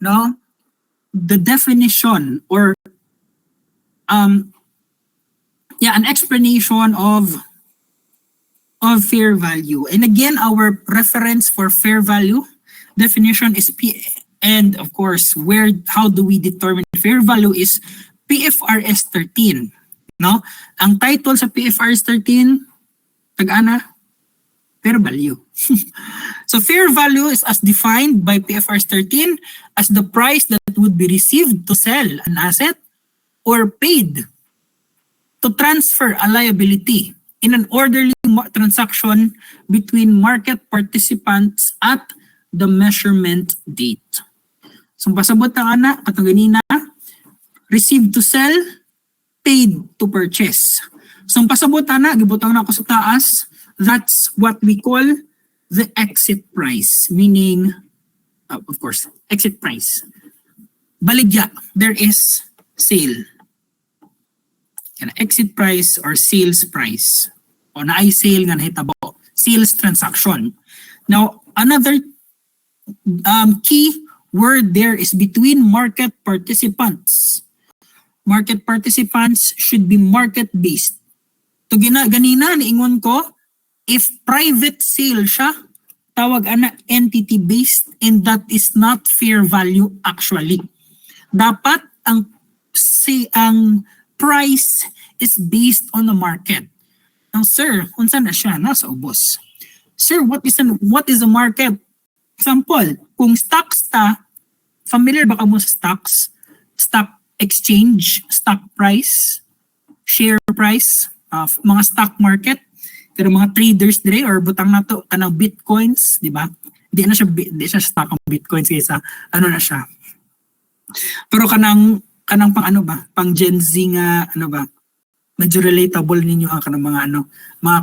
no, the definition or an explanation of fair value. And again, our reference for fair value definition is and of course, how do we determine fair value is PFRS 13. No? Ang title sa PFRS 13, tag-ana? Fair value. So fair value is as defined by PFRS 13 as the price that would be received to sell an asset or paid to transfer a liability in an orderly transaction between market participants at the measurement date. So pasabot na ana, katong ganina, received to sell, paid to purchase. So pasabot na, gibutang na ako sa taas, that's what we call the exit price, meaning, of course, exit price. Baligya, there is sale. Exit price or sales price. O na ay sale nga nahitabo. Sales transaction. Now, another key word there is between market participants. Market participants should be market-based. To ganina, niingon ko, if private sale siya, tawag ana entity-based and that is not fair value actually. Dapat ang price is based on the market. Now, sir, unsa na siya? Nasa ubos. Sir, what is a market? Example, kung stocks ta, familiar ba ka mo sa stocks? Stock exchange, stock price, share price, mga stock market, pero mga traders dire or butang na to kanang bitcoins, di ba? Di siya stock ng bitcoins kaysa ano na siya. Pero kanang pang ano ba, pang Gen Z nga ano ba, medyo relatable ninyo kanang mga mga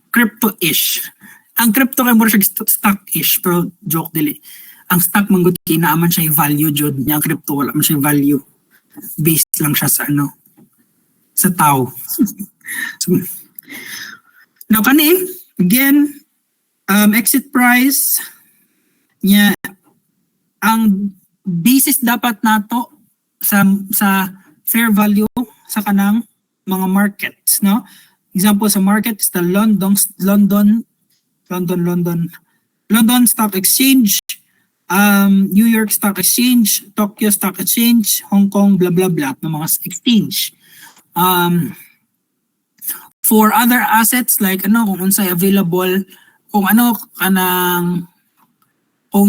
crypto-ish. Ang crypto kay mo siya stock-ish, pero joke dili. Ang stock man gud kinaaman siya yung value jud niya, ang crypto wala man siya value. Based lang siya sa sa tao. So, now kani again, exit price niya, ang basis dapat nato sa fair value sa kanang mga markets, no? Example sa market is the London Stock Exchange, New York Stock Exchange, Tokyo Stock Exchange, Hong Kong, blah blah blah, ng mga exchange. For other assets like kung unsay available, kung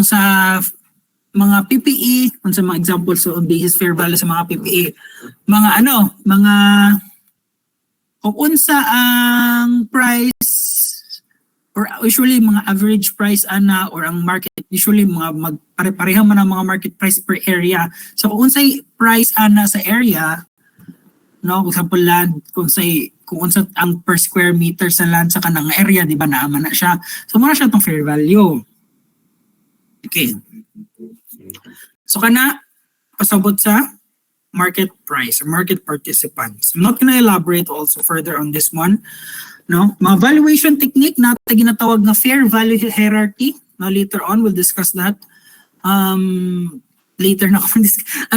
sa mga PPE, kung sa mga examples so basis fair value sa mga PPE, kung unsa ang price or usually mga average price or ang market usually mga magpare-pareha man ang mga market price per area. So kung unsay price sa area, no, for example land, kung unsa ang per square meter sa land sa kanang area, di ba naaman na siya. So muna siya tong fair value. Okay. So kana pasabot sa market price or market participants. I'm not gonna elaborate also further on this one. No? Mga valuation technique na ginatawag na fair value hierarchy. No, later on we'll discuss that. Later na ako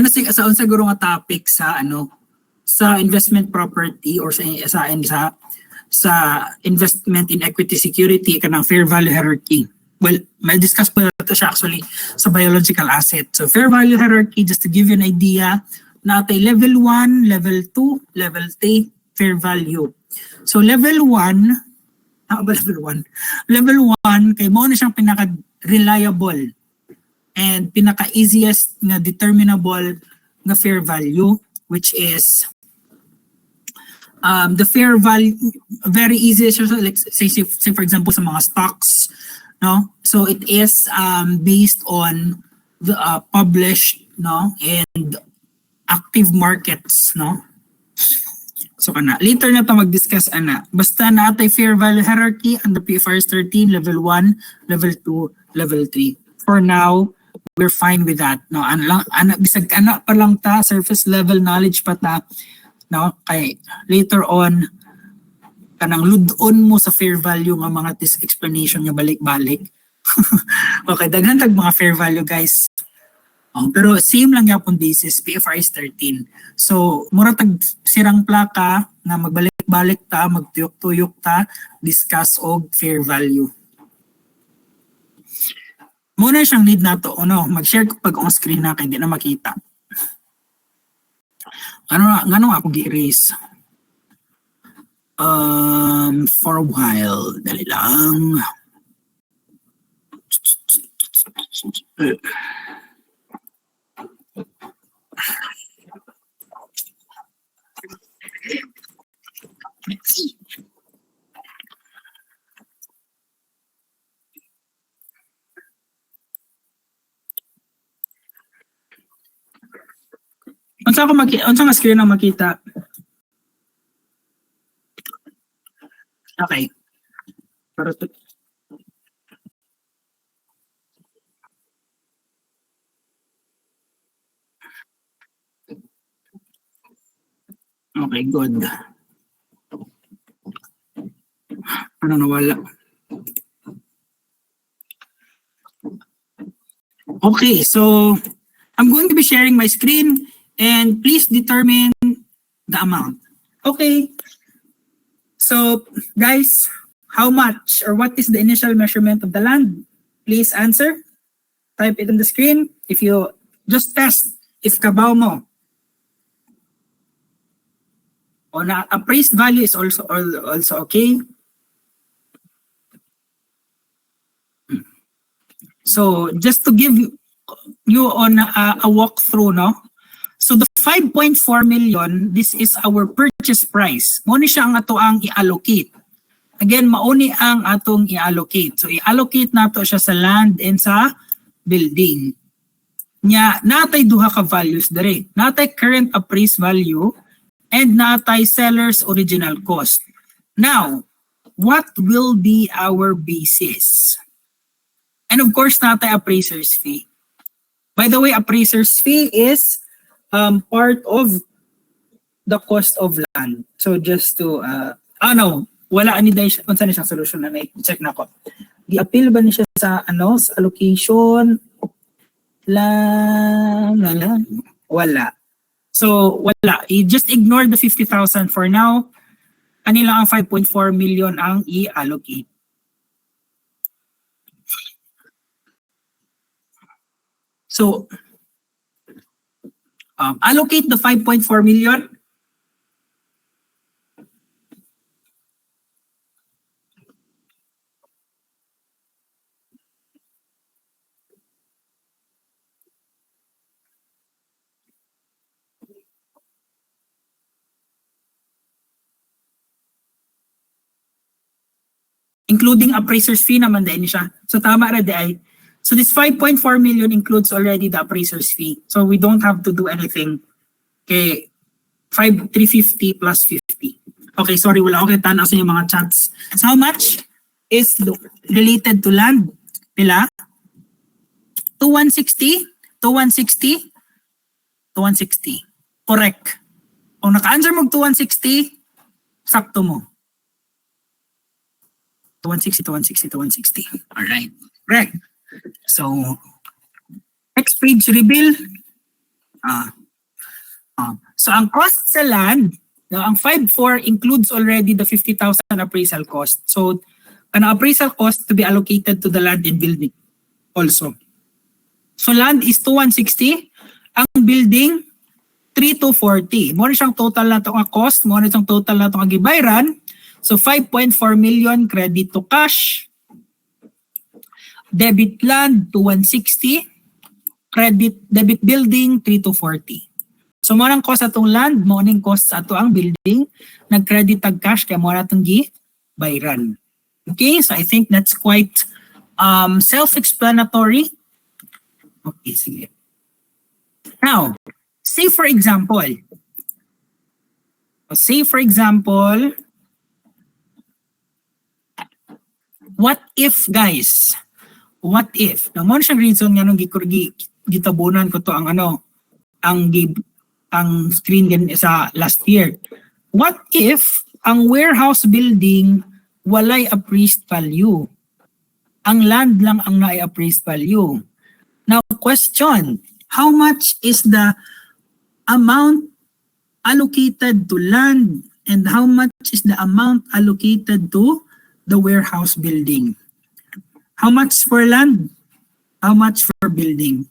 sa siguro nga topic sa sa investment property or sa investment in equity security kanang fair value hierarchy. Well, may discuss po ito siya actually sa biological asset. So fair value hierarchy, just to give you an idea, natay level 1, level 2, level 3 fair value. So level 1, level 1 kay mo na siyang pinaka-reliable and pinaka-easiest na determinable na fair value, which is the fair value, very easy siya, like say for example sa mga stocks, no? So it is based on the published, no, and active markets, no? So later na to mag-discuss basta natay fair value hierarchy under PFRS 13, level 1, level 2, level 3. For now, we're fine with that. No, bisag pa lang ta, surface level knowledge pa ta. No, kay later on kanang ludon mo sa fair value nga mga explanation nga balik-balik. Okay, daghan tag mga fair value guys. Pero same lang yapon basis PFRS 13. So mura tag sirang plaka na magbalik-balik ta, magtuyok-tuyok ta, discuss og fair value. Muna siyang need nato mag-share ko pag on screen na kay di na makita. Ano ako gi-erase? For a while, dali lang. Unsa nga screen ang makita? Okay. Para to. Okay, good. Nawala? Okay, so I'm going to be sharing my screen and please determine the amount. Okay. So, guys, how much or what is the initial measurement of the land? Please answer. Type it on the screen. If you just test if kabaw mo. O na appraised value is also okay. So, just to give you on a walkthrough, no? So the 5.4 million, this is our purchase price. Mauni siya ang ato ang i-allocate. Again, mauni ang atong i-allocate. So i-allocate nato siya sa land and sa building. Nya natay duha ka values dere. Natay current appraised value and natay seller's original cost. Now, what will be our basis? And of course, natay appraiser's fee. By the way, appraiser's fee is part of the cost of land. So just to, wala ani dahil kung saan siyang solution na check na ko. Di-appeal ba niya sa sa allocation? Wala. So wala. Just ignore the 50,000 for now. Kanila ang 5.4 million ang i-allocate. So allocate the 5.4 million. Including appraiser's fee naman din siya. So tama ra di ay. So this 5.4 million includes already the appraiser's fee. So we don't have to do anything. Okay, 350 plus 50. Okay, sorry, wala ako kita na sa yung mga chats. So how much is related to land? Pila? 2160? 2160? 2160. Correct. Kung naka-answer mo 2160, sakto mo. 160 to 160 to 160. All right. Correct. So, next page reveal. So, ang cost sa land, ang 5.4 includes already the 50,000 appraisal cost. So, an appraisal cost to be allocated to the land and building also. So, land is 2,160. Ang building, 3,240. Mo siyang total na itong cost, mo siyang total na itong gibayran. So 5.4 million credit to cash. Debit land to 160. Debit building 3,240. So mo nang cost atong land, mo ning cost sa ato ang building, nag-credit tag cash kaya mo na itong gibayran. Okay, so I think that's quite self-explanatory. Okay, sige. Now, say for example, what if guys? What if? Naman siyang reason nga nung gitabunan ko to ang screen din sa last year. What if ang warehouse building walay appraised value? Ang land lang ang na-appraised value. Now question, how much is the amount allocated to land and how much is the amount allocated to the warehouse building? How much for land? How much for building?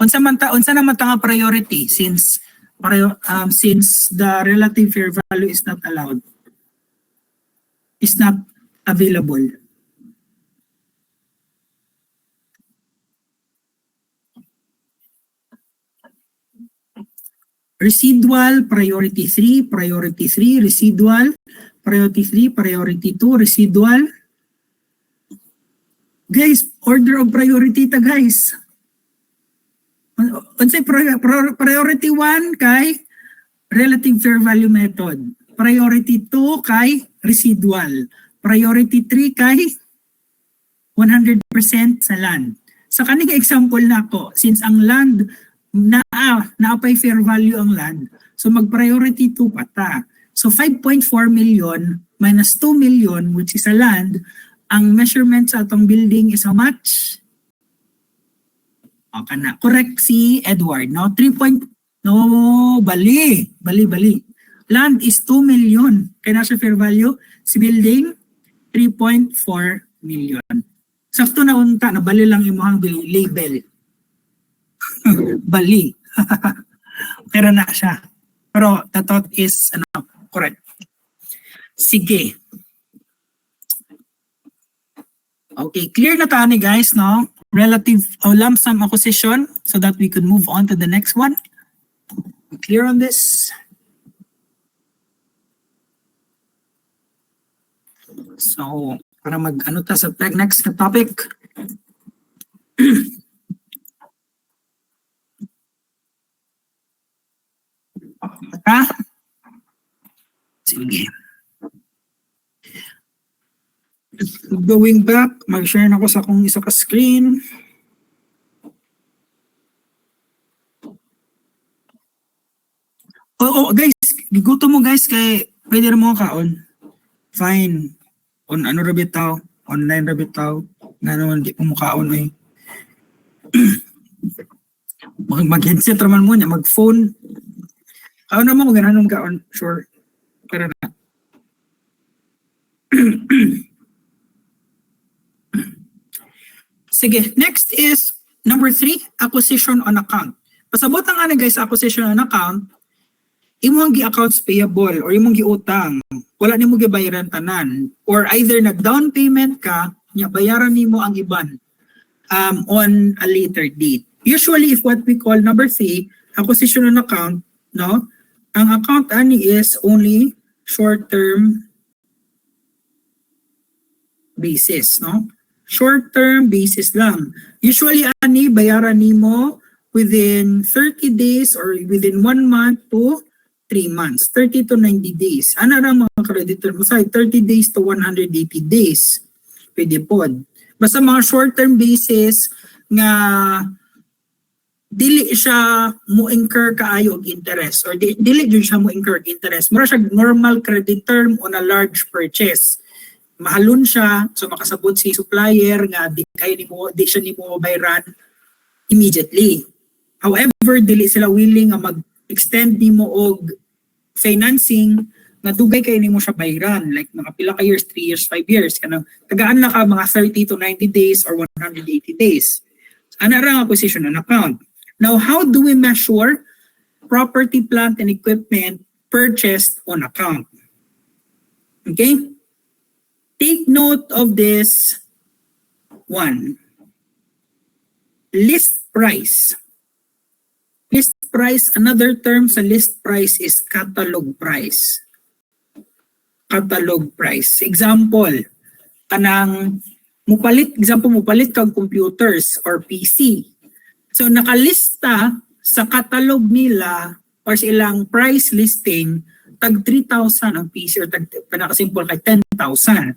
Unsa naman ta nga priority since the relative fair value is not allowed, is not available. Residual, priority 3, residual, priority 3, priority 2, residual. Guys, order of priority ta guys. Unsay priority 1 kay relative fair value method. Priority 2 kay residual. Priority 3 kay 100% sa land. Sa kaning example nako, since ang land naapay fair value ang land, so mag-priority 2 pa ta. So 5.4 million minus 2 million which is a land, ang measurement sa atong building is how much? Okay na. Correct si Edward, no? Bali. Land is 2 million. Kaya nasa fair value, si building 3.4 million. Sakto na unta, na bali lang imuhang label. Bali. Pero na siya. Pero the thought is correct. Sige. Okay, clear na tayo guys, no? Relative lump sum acquisition so that we could move on to the next one. Clear on this? So, para ta sa next na topic. Sige. Going back, mag-share na ako sa akong isa ka screen. Guys, giguto mo guys kay pwede rin mo kaon. Fine. On rabitaw, online rabitaw. Nga naman, di po mo kaon eh. Mag-headset raman mo niya, mag-phone. Kaon naman kung ganun kaon, sure. Pero na. Sige, next is number 3, acquisition on account. Pasabot ang guys, acquisition on account, imong gi-accounts payable or imong gi-utang, wala nimo gibayaran tanan, or either nag-down payment ka, bayaran nimo ang iban on a later date. Usually, if what we call number 3, acquisition on account, no? Ang account ani is only short-term basis, no? Short-term basis lang. Usually, ani, bayaran nimo within 30 days or within 1 month to 3 months. 30 to 90 days. Ano na mga creditor mo? 30 days to 180 days. Pwede po. Basta mga short-term basis nga dili siya mo-incur kaayo og interest or dili jud siya mo-incur og interest. Mura siya normal credit term on a large purchase. mahalon siya, so makasabot si supplier nga di siya nimo bayran immediately. However, dili sila willing nga mag-extend nimo og financing nga dugay kay nimo siya bayran, like mga pila ka years, 3 years, 5 years, kanang tagaan na ka mga 30 to 90 days or 180 days. Ana ra ang acquisition an account. Now, how do we measure property, plant, and equipment purchased on account? Okay? Take note of this one. List price. List price, another term sa list price is catalog price. Catalog price. Example, kanang mupalit kag computers or PC. So nakalista sa catalog nila or sa ilang price listing tag 3,000 ang PC or tag pinakasimple kay 10,000.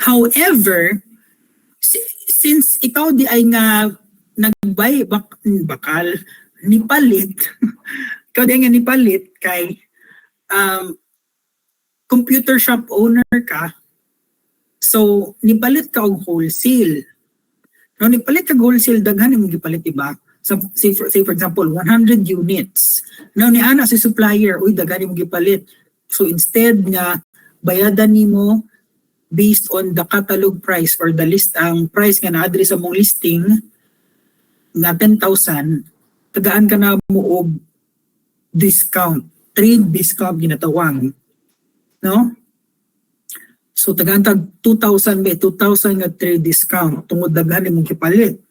However, since ikaw di ay nga nagbay bakal nipalit ikaw di ay nga nipalit kay computer shop owner ka, so nipalit ka og wholesale. No, nipalit ka wholesale, daghan imong gipalit, diba? So, say for example 100 units. Now ni ana si supplier, uy daghan imong gipalit. So instead nga bayadan nimo based on the catalog price or the list ang price nga na-address sa mong listing na 10,000, tagaan ka na mo og discount, trade discount ginatawag. No? So tagaan tag 2,000 ba, 2,000 nga trade discount tungod daghan imong gipalit.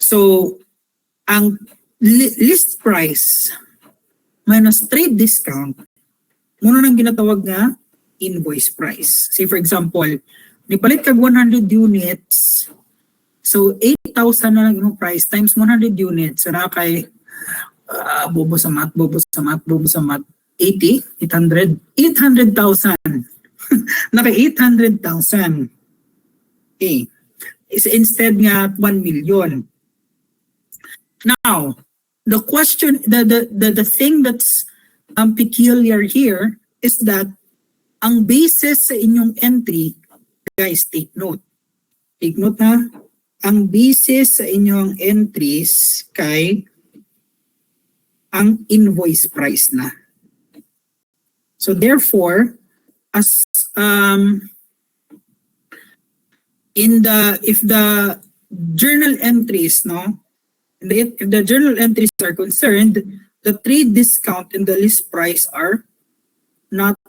So ang list price minus trade discount muna nang ginatawag nga invoice price. Say for example, nipalit kag 100 units, so 8,000 na lang yung price times 100 units. So na kay bobo sa math, 80, 800, 800,000. Naka 800,000. Okay. Is instead nga 1 million. Now, the question, the thing that's peculiar here is that ang basis sa inyong entry, guys, take note. Take note ha. Ang basis sa inyong entries kay ang invoice price na. So therefore, as if the journal entries, no, if the journal entries are concerned, the trade discount and the list price are not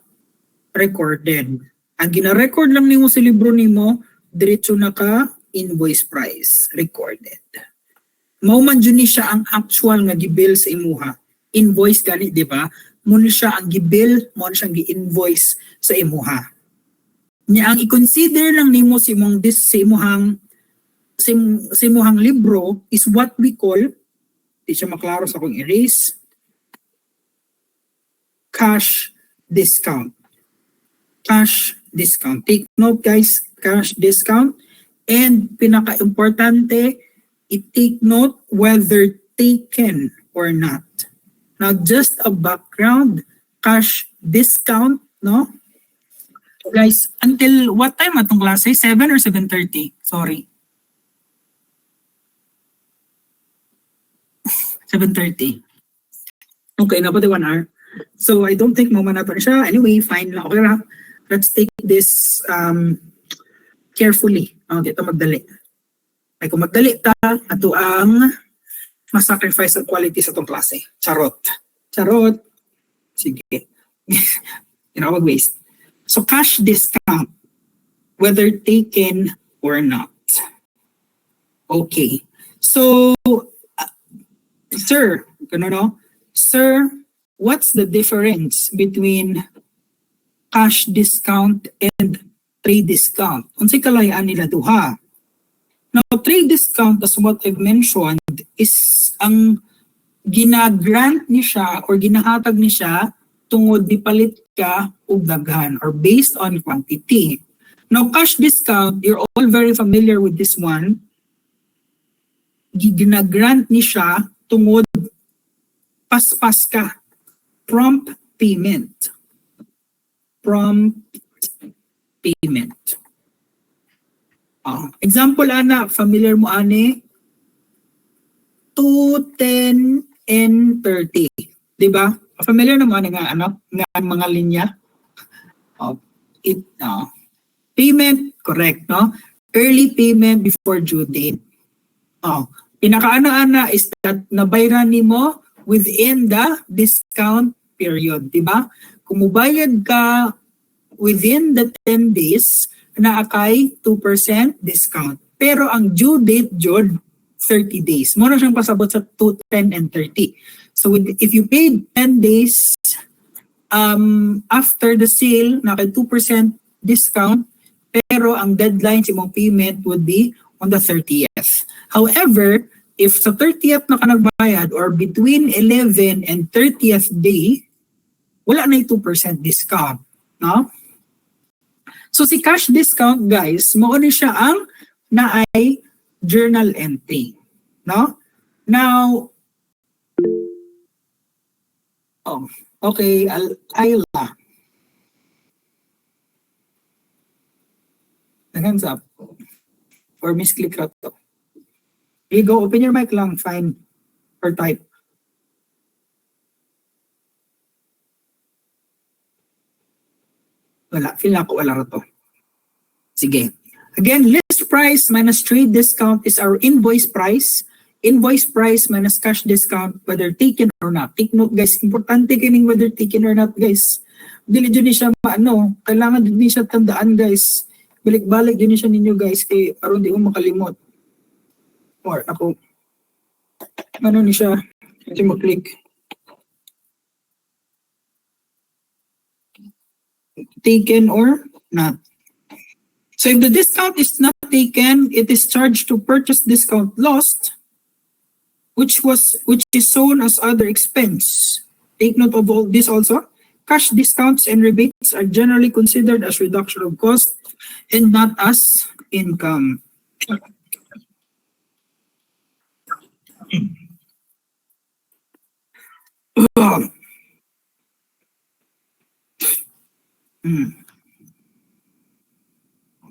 recorded. Ang gina-record lang nimo sa libro nimo, diretso na ka invoice price recorded. Mao man jud ni siya ang actual nga gibill sa imuha. Invoice gani, di ba? Muna siya ang gibill, muna siyang gi-invoice sa imuha. Nya ang i-consider lang nimo sa imong sa imuhang libro is what we call, di siya maklaro sa akong erase, cash discount. Cash discount. Take note guys, cash discount. And pinaka-importante, i-take note whether taken or not. Now, just a background, cash discount, no? Guys, until what time atong klase? 7 or 7:30? Sorry. 7:30. Okay, na pati 1 hour. So, I don't think mamanapan siya. Anyway, fine lang. Okay lang. Let's take this carefully. Okay, ito magdali. Ay, kung magdali ta, ato ang masacrifice ang quality sa itong klase. Charot. Charot. Sige. Wag-waste. So, cash discount, whether taken or not. Okay. So, sir, sir, what's the difference between cash discount and trade discount? Unsay kalayaan nila duha? Now, trade discount, as what I've mentioned, is ang ginagrant ni siya or ginahatag ni siya tungod di palit ka og daghan or based on quantity. Now, cash discount, you're all very familiar with this one. Ginagrant ni siya tungod paspas ka. Prompt payment. prompt payment. Example ana, familiar mo ani, 2, 10, and 30. Di ba? Familiar naman nga ano, nga mga linya. Payment, correct, no? Early payment before due date. Pinakaana-ana is that nabayran nimo within the discount period, di ba? Kung mubayad ka within the 10 days, na kay 2% discount. Pero ang due date jud 30 days. Muna siyang pasabot sa 2, 10, and 30. So if you paid 10 days after the sale, na kay 2% discount, pero ang deadline sa mong payment would be on the 30th. However, if sa 30th na ka nagbayad or between 11 and 30th day, wala na yung 2% discount. No? So si cash discount, guys, mauni siya ang naay journal entry. No? Now, okay, Ayla. Hands up. Or misclick ra to. Okay, go, open your mic lang, fine. Or type. Wala, feel na ako wala ra to. Sige. Again, list price minus trade discount is our invoice price. Invoice price minus cash discount, whether taken or not. Take note, guys. Importante kining whether taken or not, guys. Dili dyan siya maano. Kailangan din siya tandaan, guys. Balik-balik din siya ninyo, guys. Kaya aron di ko makalimot. Or ako. Ano ni siya? Ito mo click. Taken or not. So if the discount is not taken, it is charged to purchase discount lost, which is shown as other expense. Take note of all this also. Cash discounts and rebates are generally considered as reduction of cost and not as income.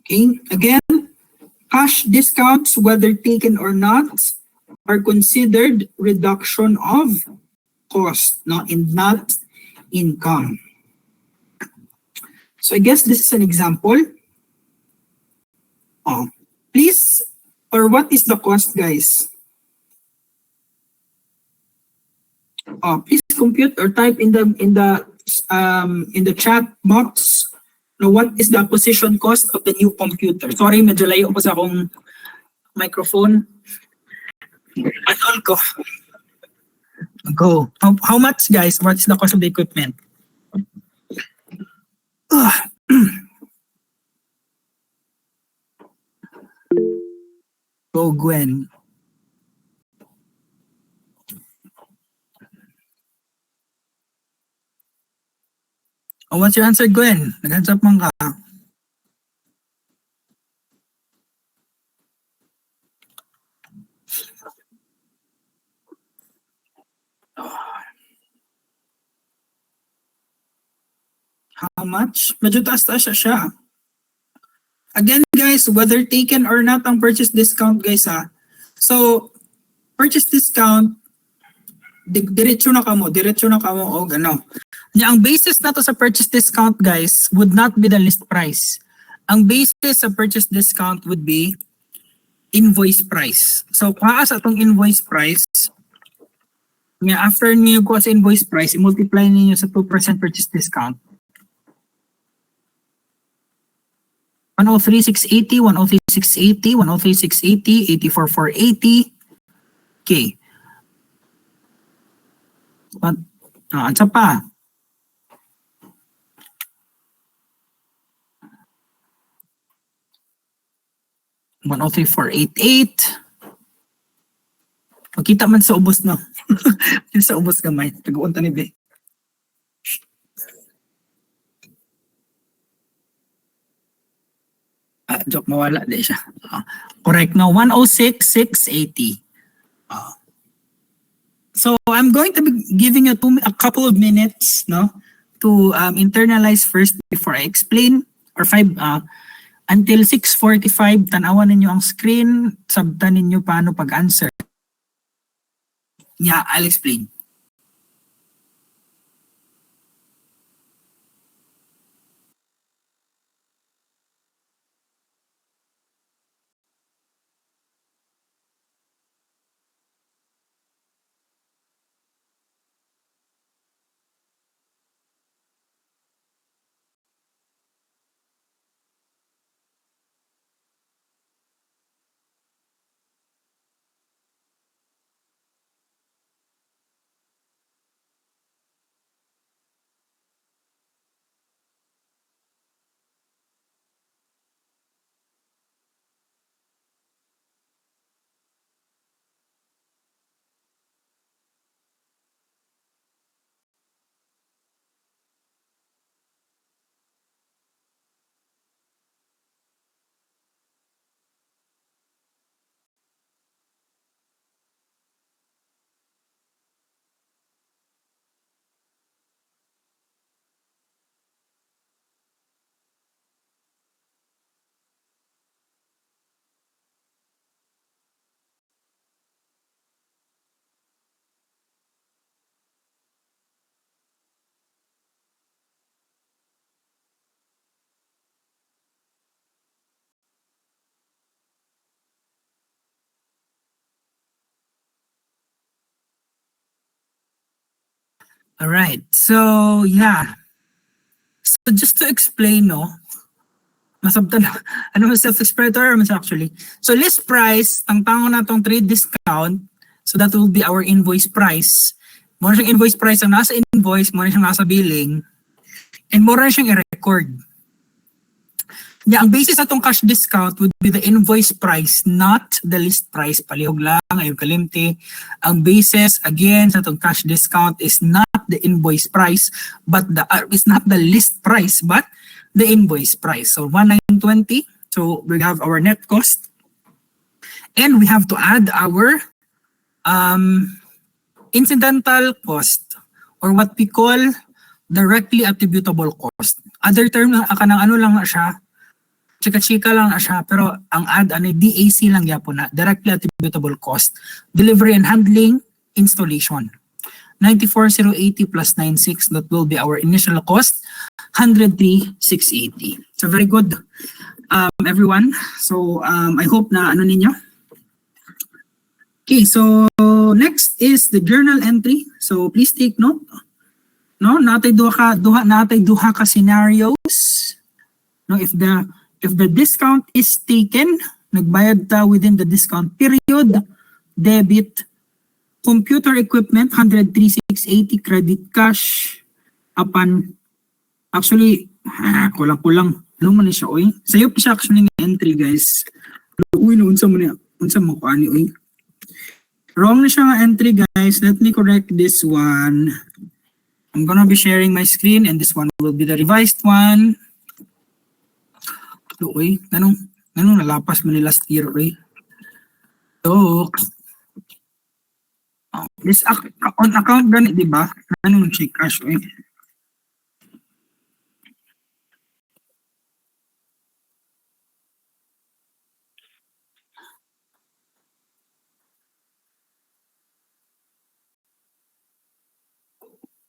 Okay, again, cash discounts, whether taken or not, are considered reduction of cost, not income. So I guess this is an example. Please, or what is the cost, guys? Please compute or type in the chat box. What is the acquisition cost of the new computer? Sorry, medyo layo ko sa akong microphone. Ano ko? Go. How much, guys? What is the cost of the equipment? Go, Gwen. What's your answer, Gwen? Nag-hands up man ka. How much? Medyo taas-taas siya. Again, guys, whether taken or not ang purchase discount, guys, ha. So, purchase discount, diretso na kamo o gano. Ang basis na to sa purchase discount, guys, would not be the list price. Ang basis sa purchase discount would be invoice price. So, kung sa itong invoice price, after niyo ko sa invoice price, i-multiply niyo sa 2% purchase discount. 103,680, 103,680, 103,680, 84,480. Okay. Ang sa pa? $103,488. Makita man sa ubos, no? Sa ubos gamay. Taguunta ni Be. Joke, mawala di siya. Correct. Now, 106,680. So, I'm going to be giving you a couple of minutes, no? to internalize first before I explain, or 5 until 6:45 tanawan ninyo ang screen, sabtan ninyo paano pag-answer. Yeah, I'll explain. All right. So, yeah. So just to explain, no, masabtan ano mas self-explanatory mas actually. So list price, ang tango na tong trade discount, so that will be our invoice price. Muna siyang invoice price ang nasa invoice, muna siyang nasa billing, and muna siyang i-record. Yeah, ang basis atong cash discount would be the invoice price, not the list price. Palihog lang, ayaw kalimti. Ang basis, again, sa atong cash discount is not the invoice price, but it's not the list price, but the invoice price. So 1,920. So we have our net cost, and we have to add our incidental cost, or what we call directly attributable cost. Other term lang, kanang ano lang na siya, chika-chika lang na siya, pero ang ano, DAC lang yapon na, directly attributable cost. Delivery and handling, installation. 94,080 plus 96, that will be our initial cost, 103,680. So very good, everyone. So I hope na ano ninyo. Okay, so next is the journal entry. So please take note. No, natay duha ka scenarios. No, if the discount is taken, nagbayad ta within the discount period, debit, computer equipment, 103,680, credit cash, upon, actually, kulang-kulang, ano man siya, oy? Sa'yo pa siya actually ng entry, guys. Uy, unsa mo ko ani, oy? Wrong na siya nga entry, guys. Let me correct this one. I'm gonna be sharing my screen, and this one will be the revised one. So, oy, anong nalapas mo ni last year, oy? So, this on account gani, di ba? Anong check cash, oy?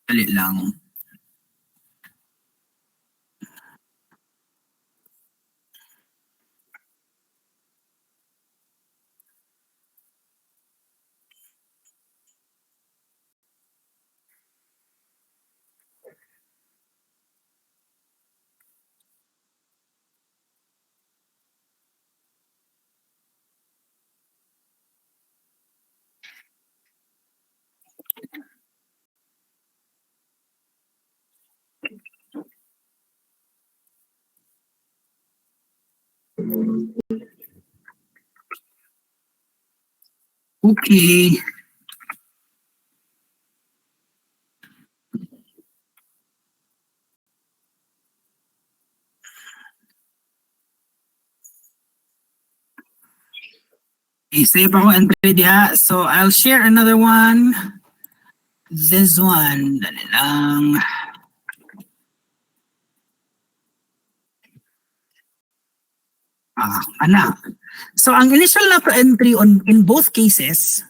Dali lang. Okay. Save ako entry diha. So I'll share another one. This one. Dali lang. Ana. So ang initial na to entry in both cases,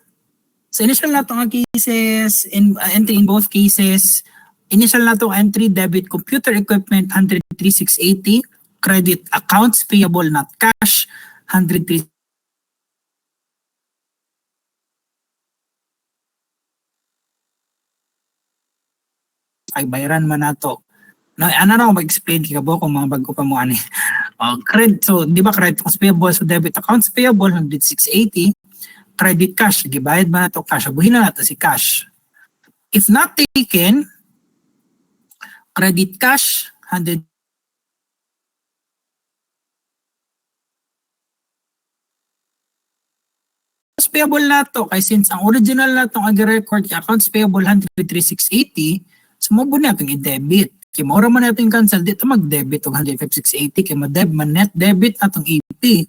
initial na to cases entry in both cases, initial na to entry debit computer equipment 103,680, credit accounts payable not cash 103. Ay bayaran man nato. Na ano na mag-explain kay kabo kung mga bago pa mo ani. Credit, so di ba credit accounts payable, so debit accounts payable 10680, credit cash gibayad man nato cash, abuhin na nato si cash. If not taken, credit cash 100 accounts payable nato kay since ang original natong agi-record accounts payable 103,680, so mo bu natong i-debit. Kay maura man natin cancel dito mag-debit og 105,680 kay net debit natong 80.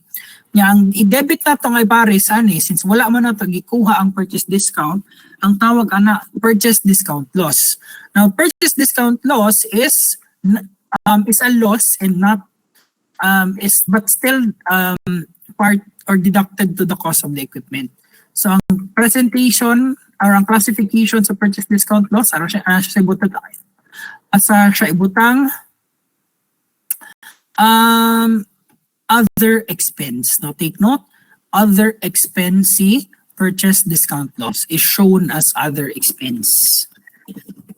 Nya ang i-debit nato nga pares ani since wala man nato gikuha ang purchase discount, ang tawag ana purchase discount loss. Now purchase discount loss is a loss and not is but still part or deducted to the cost of the equipment. So ang presentation or ang classification sa purchase discount loss ano siya sa ibutang siya ibutang other expense. Now take note, other expense purchase discount loss is shown as other expense.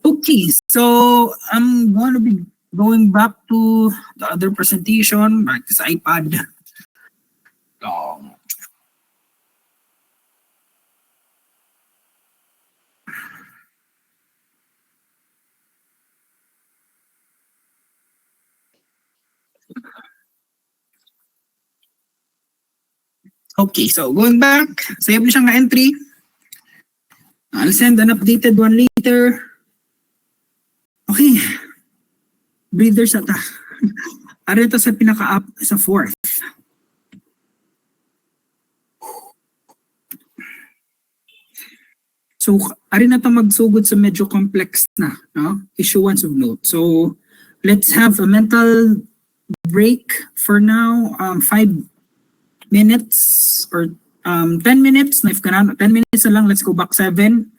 Okay, so I'm going to be going back to the other presentation, back to sa iPad. Okay, so going back, save na siyang entry. I'll send an updated one later. Okay. Breathers ata. Ari ito sa pinaka-up sa fourth. So, ari na ito magsugod sa medyo complex na, no? Issuance of note. So, let's have a mental break for now. 5 minutes or 10 minutes. If ka na, 10 minutes na lang, let's go back 7.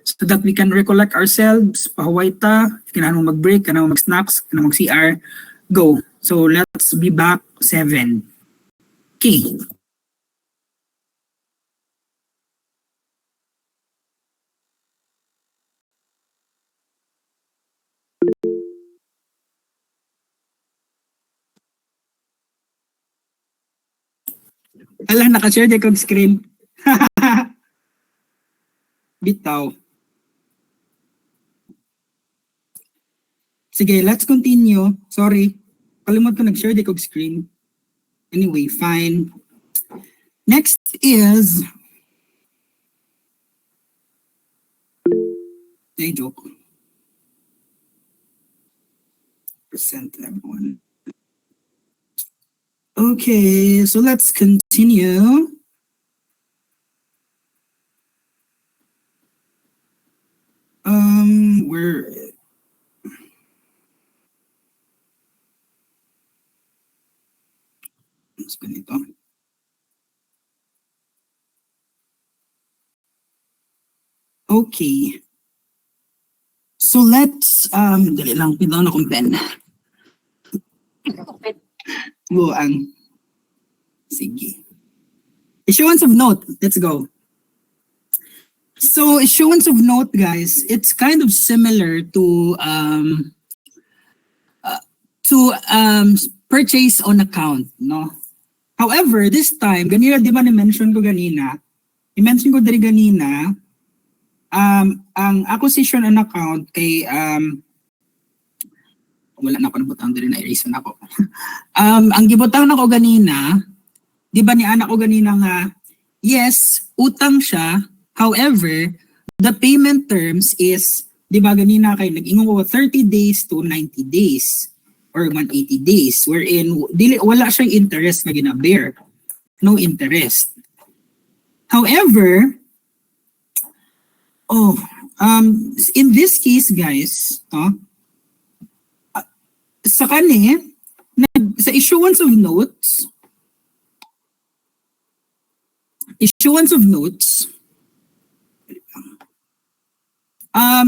So that we can recollect ourselves, pahuway ta, kailangan mo mag-break, kailangan mo mag-snacks, kailangan mo mag-CR, go. So let's be back 7. Okay. Alam, naka-share din kong screen. Bitaw. Sige, let's continue. Sorry. Kalimot ko nag-share din kong screen. Anyway, fine. Next is... joke. Present everyone. Okay, so let's continue. Where... Mas ganito. Okay. So let's, dali lang, pindaw na kong pen. Buang. Sige. Issuance of note. Let's go. So issuance of note, guys, it's kind of similar to purchase on account, no? However, this time, ganina, di ba i-mention ko dari ganina, ang acquisition on account kay wala na ako nabutang din na erase na ako. Ang gibutang na ko ganina, di ba ni anak ko ganina nga, yes, utang siya, however, the payment terms is, di ba ganina kay nag-ingon ko 30 days to 90 days or 180 days, wherein wala siyang interest na ginabear. No interest. However, in this case, guys, sa kani, Sa issuance of notes,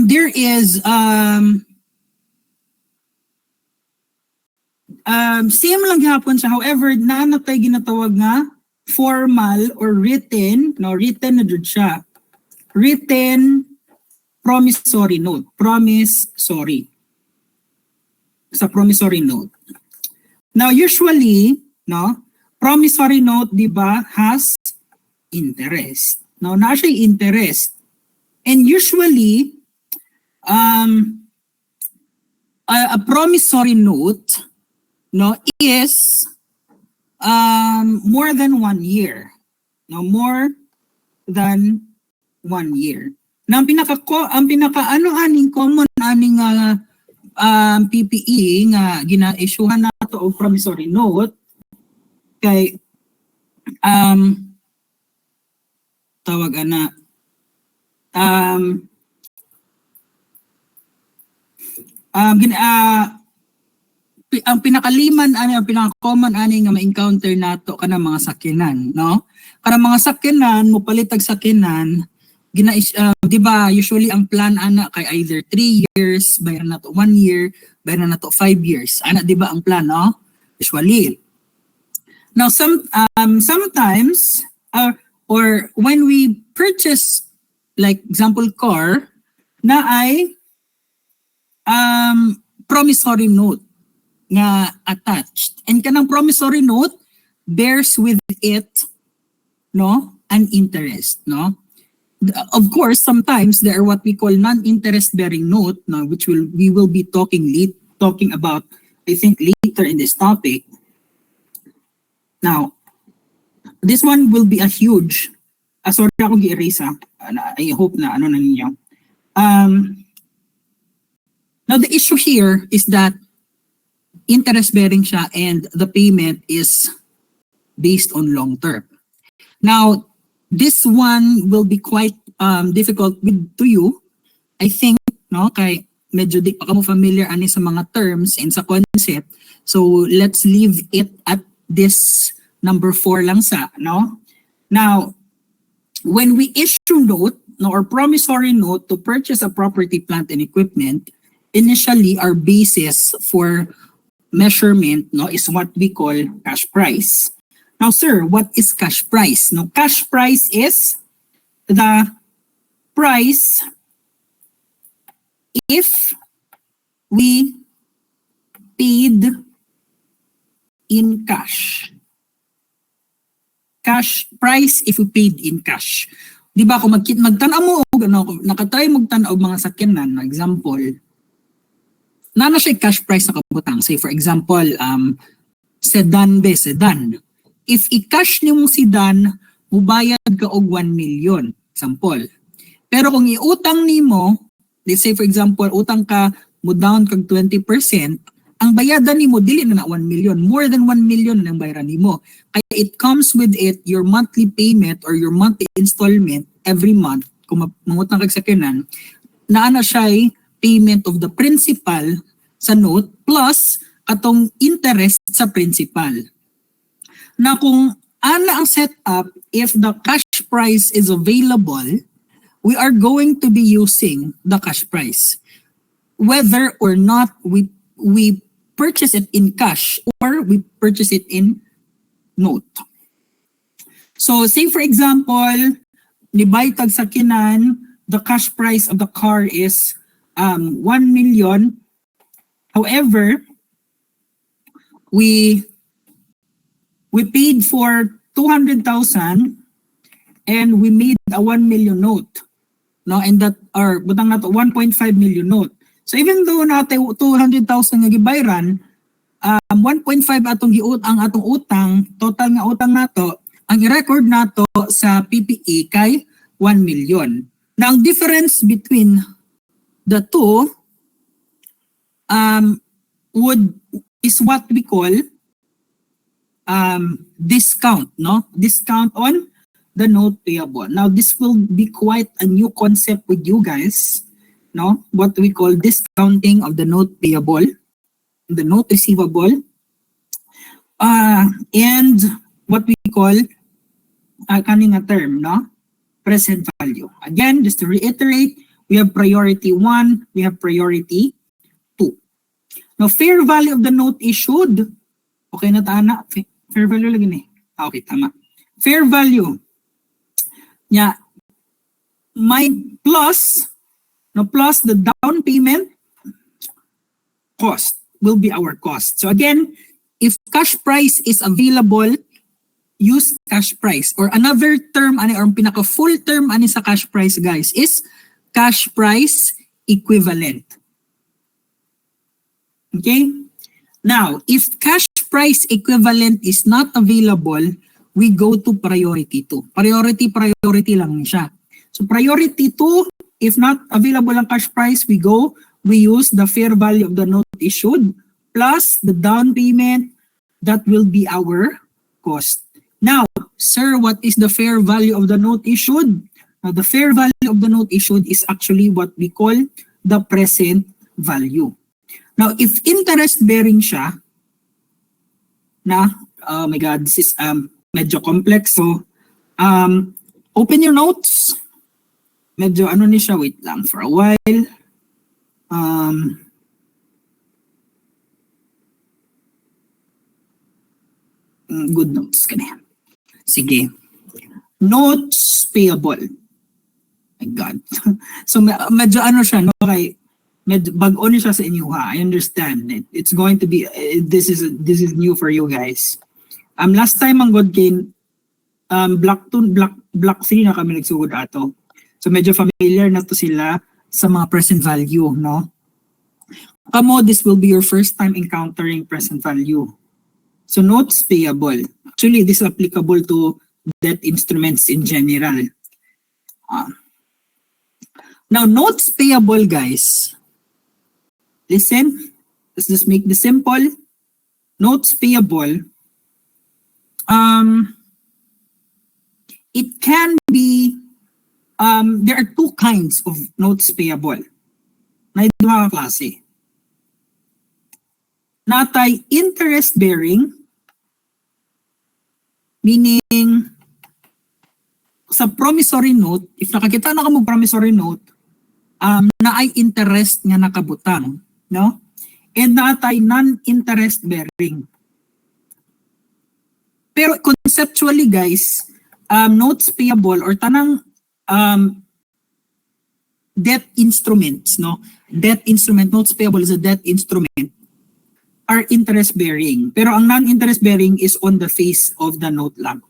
there is same lang hapon siya. However, naanatay ginatawag nga formal or written, no, written na jud siya. Written promissory note. Sa promissory note. Now, usually, no, promissory note, di ba, has interest. Now, na siya interest. And usually, a promissory note, no, is more than 1 year. No, more than 1 year. Na ang pinaka ano aning common aning PPE nga gina-issuehan nato og promissory note kay tawag ana ang pinakaliman ani ang pinaka-common ani nga ma-encounter nato kana mga sakyanan, no? Kana mga sakyanan mo palitag sakyanan di ba usually ang plan ana kay either 3 years, bayaran nato 1 year, bayaran nato 5 years. Ana di ba ang plan, no? Usually. Now sometimes or when we purchase like example car na ay promissory note nga attached. And kanang promissory note bears with it, no, an interest, no? Of course, sometimes there are what we call non-interest bearing note, no, which we will be talking about, I think, later in this topic. Now, this one will be a huge, sorry ako gi-erase I hope na ano na ninyo. Now, the issue here is that interest bearing siya and the payment is based on long term. Now, this one will be quite difficult to you, I think, no? Kay medyo di pa kamo familiar ani sa mga terms and sa concept. So let's leave it at this number 4 lang sa, no? Now, when we issue note, no, or promissory note to purchase a property, plant, and equipment, initially our basis for measurement, no, is what we call cash price. Now, sir, what is cash price? No, cash price is the price if we paid in cash. Cash price if we paid in cash. Di ba kung magtanaw mo, nakatry magtanaw mga sakyanan, example, na siya cash price na kabutang. Say for example, sedan. If i-cash niyo mong sedan, mubayad ka og 1 million. Example. Pero kung iutang nimo, let's say for example, utang ka mo down kag 20%, ang bayadan nimo dili na 1 million, more than 1 million na ang bayaran nimo. Kaya it comes with it your monthly payment or your monthly installment every month. Kung mangutang kag sakyanan, naana siya payment of the principal sa note plus atong interest sa principal. Na kung ana ang setup, if the cash price is available, we are going to be using the cash price. Whether or not we purchase it in cash or we purchase it in note. So say for example, nibay tag sakyanan, the cash price of the car is 1 million. However, we paid for 200,000 and we made a 1 million note. No, and that or butang nato 1.5 million note. So even though natin 200,000 nga gibayran, 1.5 atong atong utang, total nga utang nato, ang i-record nato sa PPE kay 1 million. Na ang difference between the two is what we call discount, no? Discount on the note payable. Now, this will be quite a new concept with you guys, no? What we call discounting of the note payable, the note receivable, And what we call kaning nga term, no? Present value. Again, just to reiterate, we have priority 1, we have priority 2. Now, fair value of the note issued. Okay na taana? Fair value lagi ni. Okay, tama. Fair value. Yeah. My plus, no, plus the down payment cost will be our cost. So again, if cash price is available, use cash price. Or another term, or pinaka full term sa cash price, guys, is cash price equivalent. Okay? Now, if cash price equivalent is not available, we go to priority 2. Priority lang siya. So priority 2, if not available ang cash price, we use the fair value of the note issued plus the down payment. That will be our cost. Now, sir, what is the fair value of the note issued? Now, the fair value of the note issued is actually what we call the present value. Now, if interest-bearing siya, oh my God, this is medyo complex. So, open your notes. Medyo ni siya, wait lang for a while. Good notes ka na. Sige. Notes payable. My God. So medyo siya, no? Okay. Medyo bago ni siya sa inyo, ha? I understand it. It's going to be, this is new for you guys. Last time ang God came, block 3 na kami nagsugod ato. So medyo familiar na to sila sa mga present value, no? Kamo, this will be your first time encountering present value. So notes payable. Actually, this is applicable to debt instruments in general. Now, notes payable, guys. Listen, let's just make this simple. Notes payable. It can be, there are two kinds of notes payable. Na mga klase. Natay interest-bearing, meaning sa promissory note, if nakakita na ka mo promissory note, na ay interest nga nakabutang, no? And natay non-interest-bearing. Pero conceptually, guys, notes payable or tanang debt instruments, no? Debt instrument, notes payable is a debt instrument, are interest-bearing. Pero ang non-interest-bearing is on the face of the note lang.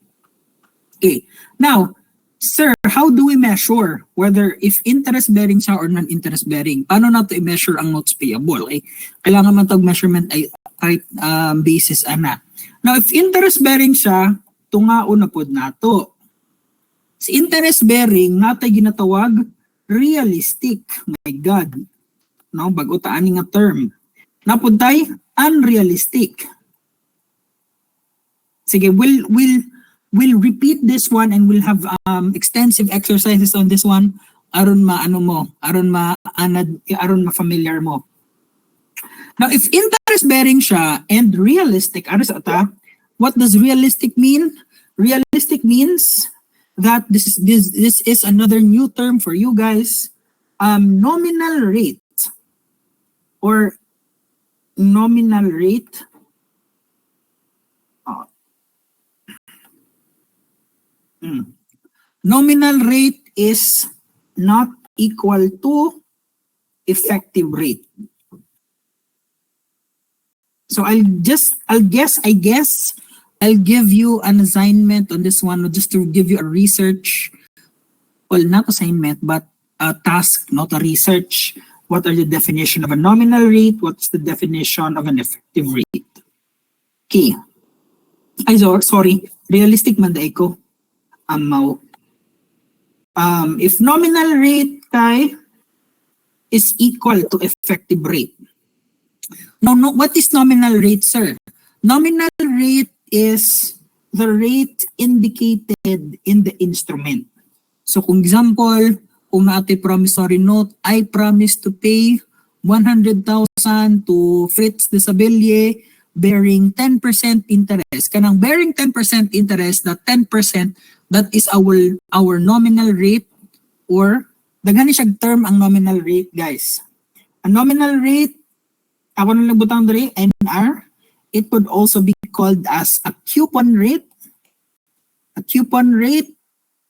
Okay. Now, sir, how do we measure whether if interest-bearing siya or non-interest-bearing? Paano nato i-measure ang notes payable? Okay? Kailangan man tag measurement ay right basis, ana. Now, if interest-bearing siya, tungao na pod nato. Si interest-bearing, natay ginatawag realistic. My God. No, bago taan nga term. Napuntay unrealistic. Sige, we'll repeat this one and we'll have extensive exercises on this one aron ma-familiar mo. Now, if interest-bearing siya and realistic, what does realistic mean? Realistic means that this is another new term for you guys. Nominal rate or nominal rate nominal rate is not equal to effective rate. So I guess I'll give you an assignment on this one just to give you a research, well, not assignment but a task, not a research. What are the definition of a nominal rate? What's the definition of an effective rate? Okay. Sorry. Realistic man dahi ko. If nominal rate is equal to effective rate. Now, what is nominal rate, sir? Nominal rate is the rate indicated in the instrument. So, kung example, kung natin promissory note, I promise to pay 100,000 to Fritz de Sabelle bearing 10% interest. Kanang bearing 10% interest, the 10%, that is our nominal rate, or daghan ni siya term ang nominal rate, guys. A nominal rate, ako na nagbutang diri, NR, it could also be called as a coupon rate. A coupon rate,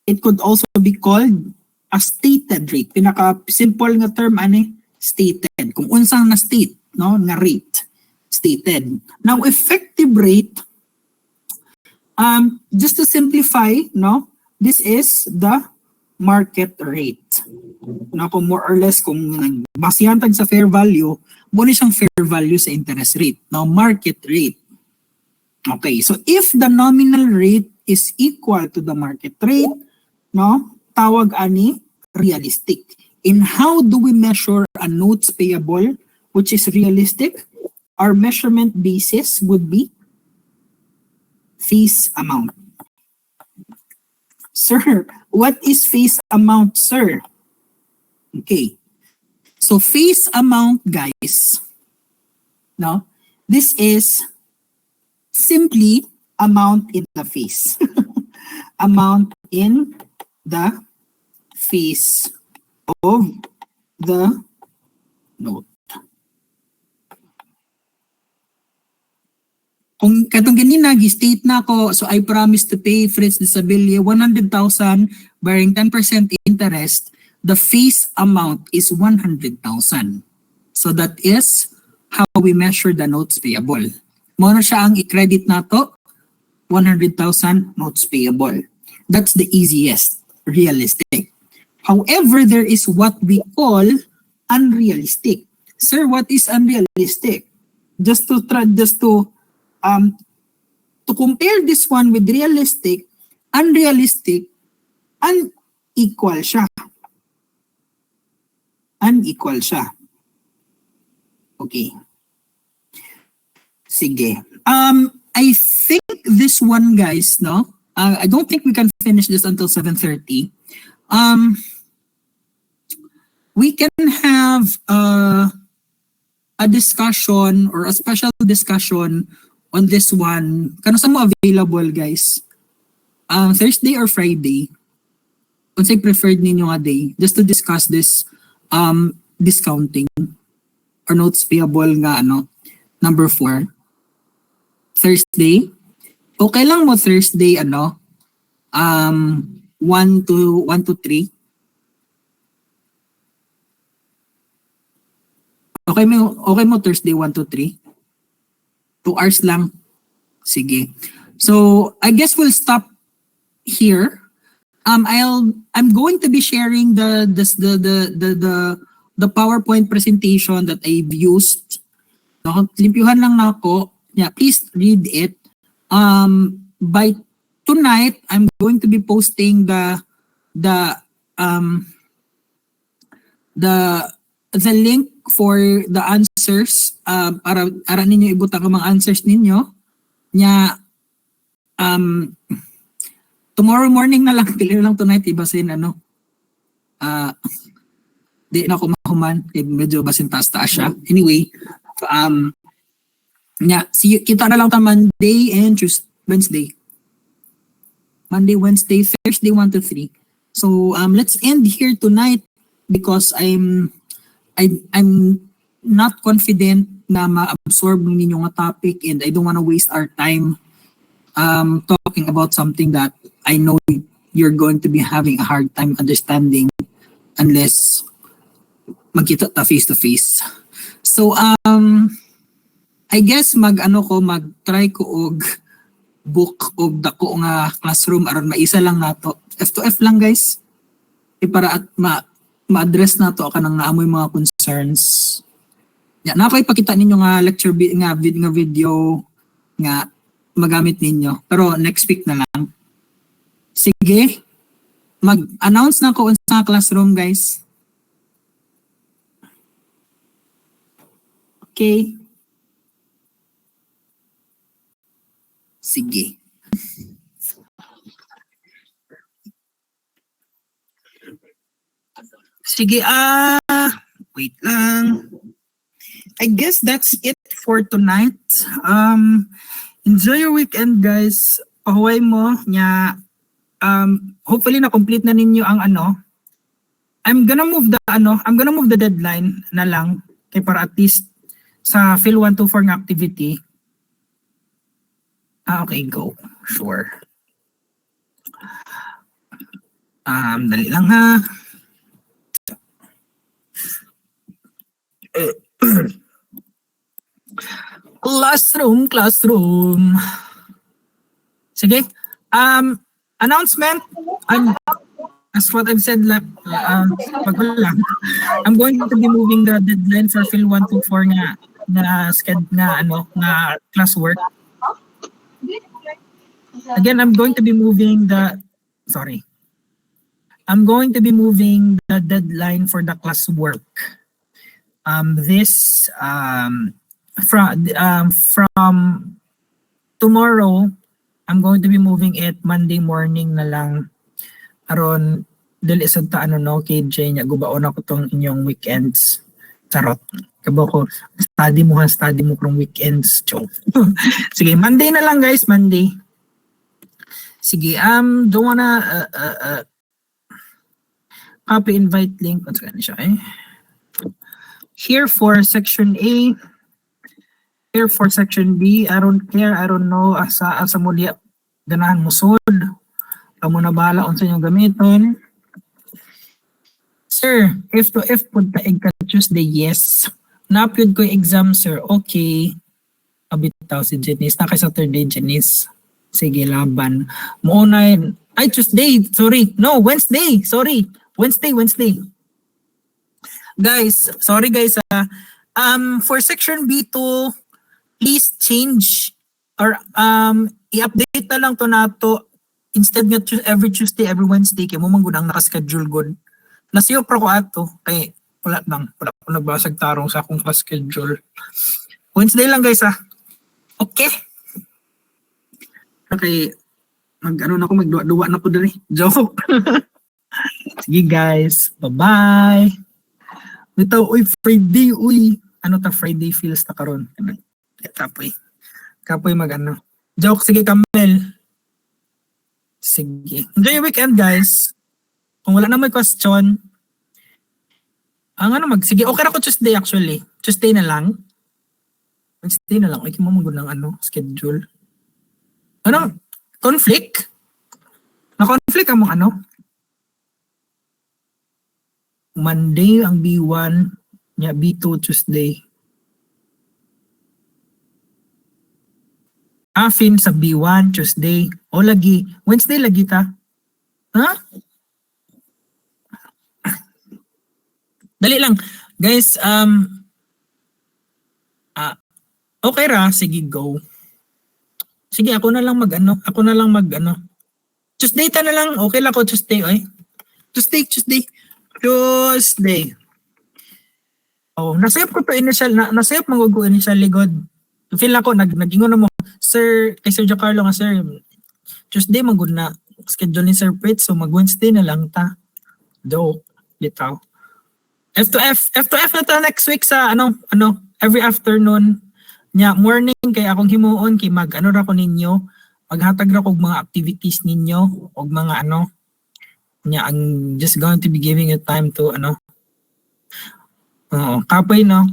it could also be called a stated rate. Pinaka-simple nga term, stated. Kung unsang na state, no, nga rate. Stated. Now, effective rate, just to simplify, no, this is the market rate. No, kung more or less, kung basihan tag sa fair value, muna siyang fair value sa interest rate. No, market rate. Okay, so if the nominal rate is equal to the market rate, no, tawag ani realistic. In how do we measure a notes payable which is realistic? Our measurement basis would be face amount. Sir, what is face amount, sir? Okay. So face amount, guys, no, this is simply amount in the face. Amount in the face of the note. Kung katong ganina, state na ako, so I promise to pay Fritz Disabilie 100,000 bearing 10% interest, the face amount is 100,000. So that is how we measure the notes payable. Muna siya ang i-credit na to, 100,000 notes payable. That's the easiest, realistic. However, there is what we call unrealistic. Sir, what is unrealistic? Just to compare this one with realistic, unrealistic, unequal siya. Unequal siya. Okay. Sige. I think this one, guys, no? I don't think we can finish this until 7:30. We can have a discussion or a special discussion on this one. Kano sa mo available, guys? Thursday or Friday? Kung sa'y preferred ninyo nga day, just to discuss this discounting or notes payable nga number 4. Thursday. Okay lang mo Thursday 1 to 3. Okay mo Thursday 1 to 3. 2 hours lang. Sige. So, I guess we'll stop here. I'm going to be sharing the PowerPoint presentation that I've used. No, limpyuhan lang na ako. Yeah, please read it. By tonight, I'm going to be posting the link for the answers para ninyo ibutang ang mga answers ninyo. Nya tomorrow morning na lang, pili lang tonight ibasin di na ako mahuman, medyo basin taas-taas siya. Anyway, kita na lang ta Monday and Wednesday. Monday, Wednesday, Thursday 1 to 3. So let's end here tonight because I'm not confident na ma-absorb ninyo nga topic, and I don't want to waste our time talking about something that I know you're going to be having a hard time understanding unless magkita ta face to face. So I guess mag-try ko og book og dako nga classroom aron maisa lang nato. F2F lang, guys. Para at ma-address nato kanang naamoy mga concerns. Na ako ipakita ninyo nga lecture nga video nga magamit ninyo. Pero next week na lang. Sige. Mag-announce na ko sa classroom, guys. Okay. Sige. Sige, wait lang. I guess that's it for tonight. Enjoy your weekend, guys. Pahuway mo nya. Hopefully na complete na ninyo ang ano. I'm gonna move the deadline na lang kay para at least sa Phil 124 nga activity. Okay, go. Sure. Dali lang ha. Classroom. Sige. Announcement. As what I've said, I'm going to be moving the deadline for Phil 124 na classwork. Again, I'm going to be moving the deadline for the classwork. From tomorrow, I'm going to be moving it Monday morning na lang aron dili sad ta KJ nya gubaon ako tong inyong weekends. Charot. Kabo ko study mo kung weekends. Sige, Monday na lang guys, Monday. Sige, don't wanna copy invite link. What's gonna siya Here for section A, here for section B, I don't care, I don't know asa mo diya ganahan mo sud. Amo na bahala unsa inyong gamiton. Sir, F to F pud ta ka Tuesday, yes. Napyod ko exam, sir. Okay. Abitaw si Janice. Na kay Saturday, Janice. Sige, laban. Muunay. Ay, Tuesday. Sorry. No, Wednesday. Sorry. Wednesday. Guys, sorry guys. For section B2, please change or i-update na lang to nato. Instead nga every Tuesday, every Wednesday, kaya mo mangguna ang nakaschedule good. Nasiyo pro ko ato, kay wala ko nagbasag tarong sa akong class schedule. Wednesday lang guys Okay. Okay, magduwa na po dali. Joke. Sige guys, bye-bye. Bitaw, Friday, Friday feels na karon. Kapoy Joke, sige Kamel. Sige. Enjoy your weekend, guys. Kung wala na may question, sige, okay na ko Tuesday actually. Tuesday na lang. Wednesday na lang. Okay mo ng schedule. Conflict? Na-conflict ang mga Monday ang B1, nya B2 Tuesday. Afin sa B1 Tuesday. O lagi. Wednesday lagi ta. Ha? Dali lang. Guys, okay ra. Sige, go. Sige, ako na lang mag Tuesday ta na lang. Okay lang ko Tuesday, oy. Tuesday. Oh, nasayop ko to nasayop magugo initial ligod. Feel ako nagingon na mo, Sir, kay Sir Giancarlo nga sir. Tuesday magud na schedule ni Sir Pritz, so mag-Wednesday na lang ta. Bitaw. F to F na ta next week sa every afternoon nya morning kay akong himuon kay ra ko ninyo, maghatag ra ko og mga activities ninyo og mga nya I'm just going to be giving you time to kapoy no.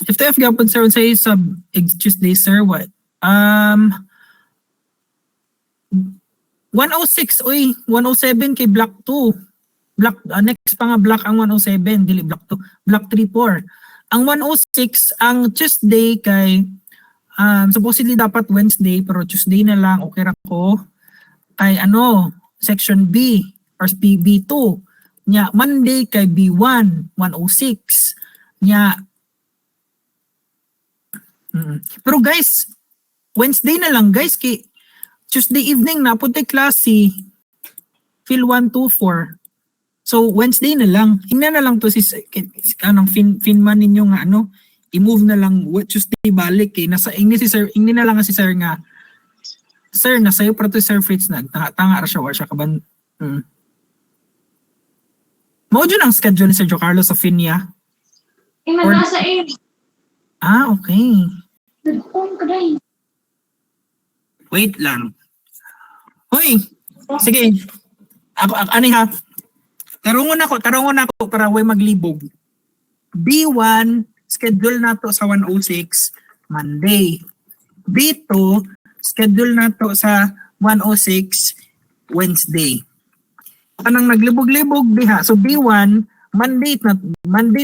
If the F gapon sir would say sub Tuesday sir what 106 oy 107 kay block 2 block next pa nga block ang 107 dili block 2 block 34 ang 106 ang Tuesday kay supposedly dapat Wednesday pero Tuesday na lang okay ra ko kay section B or B2 nya Monday kay B1 106 nya pero guys Wednesday na lang guys kay Tuesday evening na puti klase Phil 124 so Wednesday na lang ingna na lang to si Finman ninyo nga i-move na lang Tuesday balik kay nasa ingni na lang si sir nga sir nasayo para to Sir Fritz tanga ra siya wa siya kaban mao jud ang schedule ni Sir Giancarlo sa Finia Or, okay. Wait lang. Hoy, sige. Ano ha? Tarungon ako para way maglibog. B1, schedule nato sa 106, Monday. B2, schedule nato sa 106, Wednesday. Anang naglibog-libog diha. So B1, Monday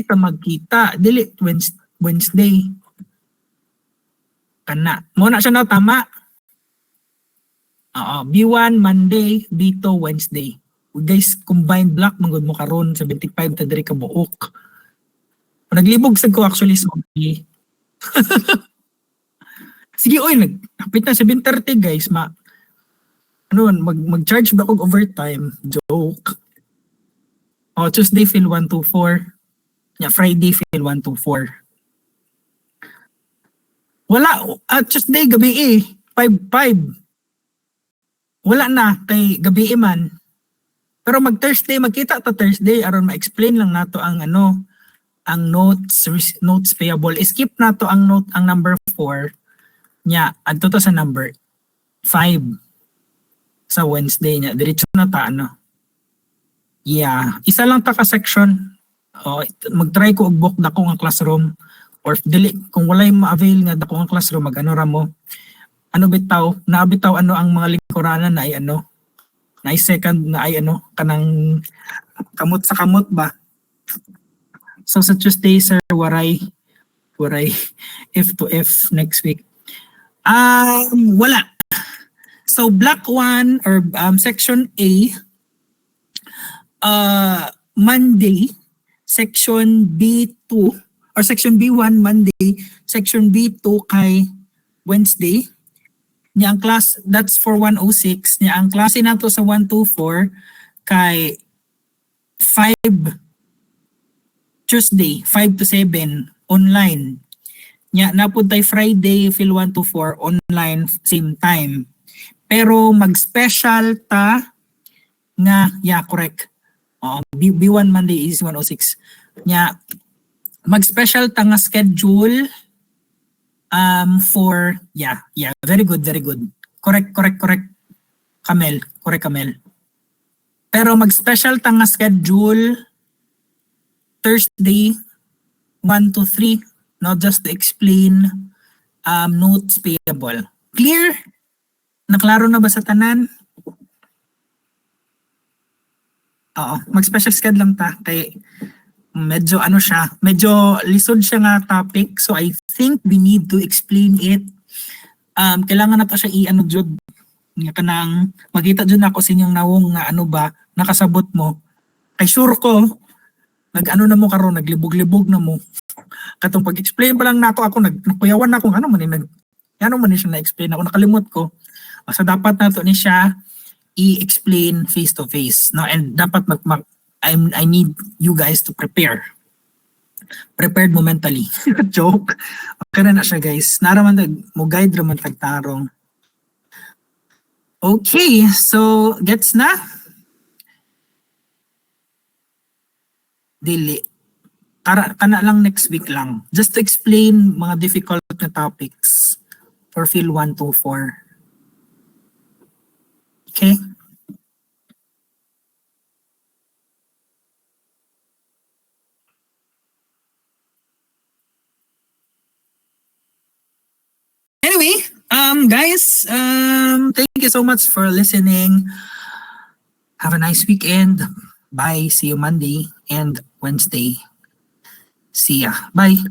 ta magkita, dili Wednesday. Kana. Mo na siya na tama. Oo, B1 Monday, B2 Wednesday. Guys, combined block manggod mo karon 75 ta diri ka buok. Naglibog sad ko actually sorry. Sige oy, nagkapit na 7:30 guys, mag-charge ba og overtime? Joke. Oh, Tuesday fill 124. Yeah, Friday fill 124. Wala, Tuesday gabi 5-5. Wala na kay gabi man. Pero mag-Thursday, magkita ta Thursday aron ma-explain lang nato ang ang notes payable. Skip nato ang number 4 nya adto ta sa number 5 sa Wednesday nya. Diretso na ta Yeah, isa lang ta ka section. Mag-try ko og book dako nga classroom or dili kung walay ma-avail nga dako nga classroom ra mo. Naabitaw ang mga lingkuranan na ay na second na ay kanang kamot sa kamot ba. So sa Tuesday sir waray F to F next week. Wala. So block 1 or section A Monday, section B2 or section B1 Monday, section B2 kay Wednesday. Niya ang class, that's for 106. Niya ang klase nato sa 124 kay 5 Tuesday, 5 to 7 online. Niya napud tay Friday fill 124 online same time. Pero mag-special ta nga, yeah, correct. B1 Monday is 106. Niya mag-special ta nga schedule for very good correct Kamel pero mag-special ta nga schedule Thursday 1 to 3 just to explain notes payable. Clear? Naklaro na ba sa tanan? Mag-special schedule lang ta kay medyo medyo lisod siya nga topic, so I think we need to explain it. Kailangan na to siya jud nga kanang makita jud ako sa inyong nawong nga ba nakasabot mo. Kay sure ko na mo karon naglibog-libog na mo. Katong pag-explain pa lang nako ako nagkuyawan na kung man siya na-explain ako nakalimot ko. So dapat nato ni siya i-explain face to face, and dapat I need you guys to prepared mo mentally. Joke. Okay na siya guys. Naraman mo guide raman tagtarong. Okay, so gets na? Dili. Kana lang next week lang. Just to explain mga difficult na topics for field 1 to 4. Okay? Anyway, guys, thank you so much for listening. Have a nice weekend. Bye. See you Monday and Wednesday. See ya. Bye.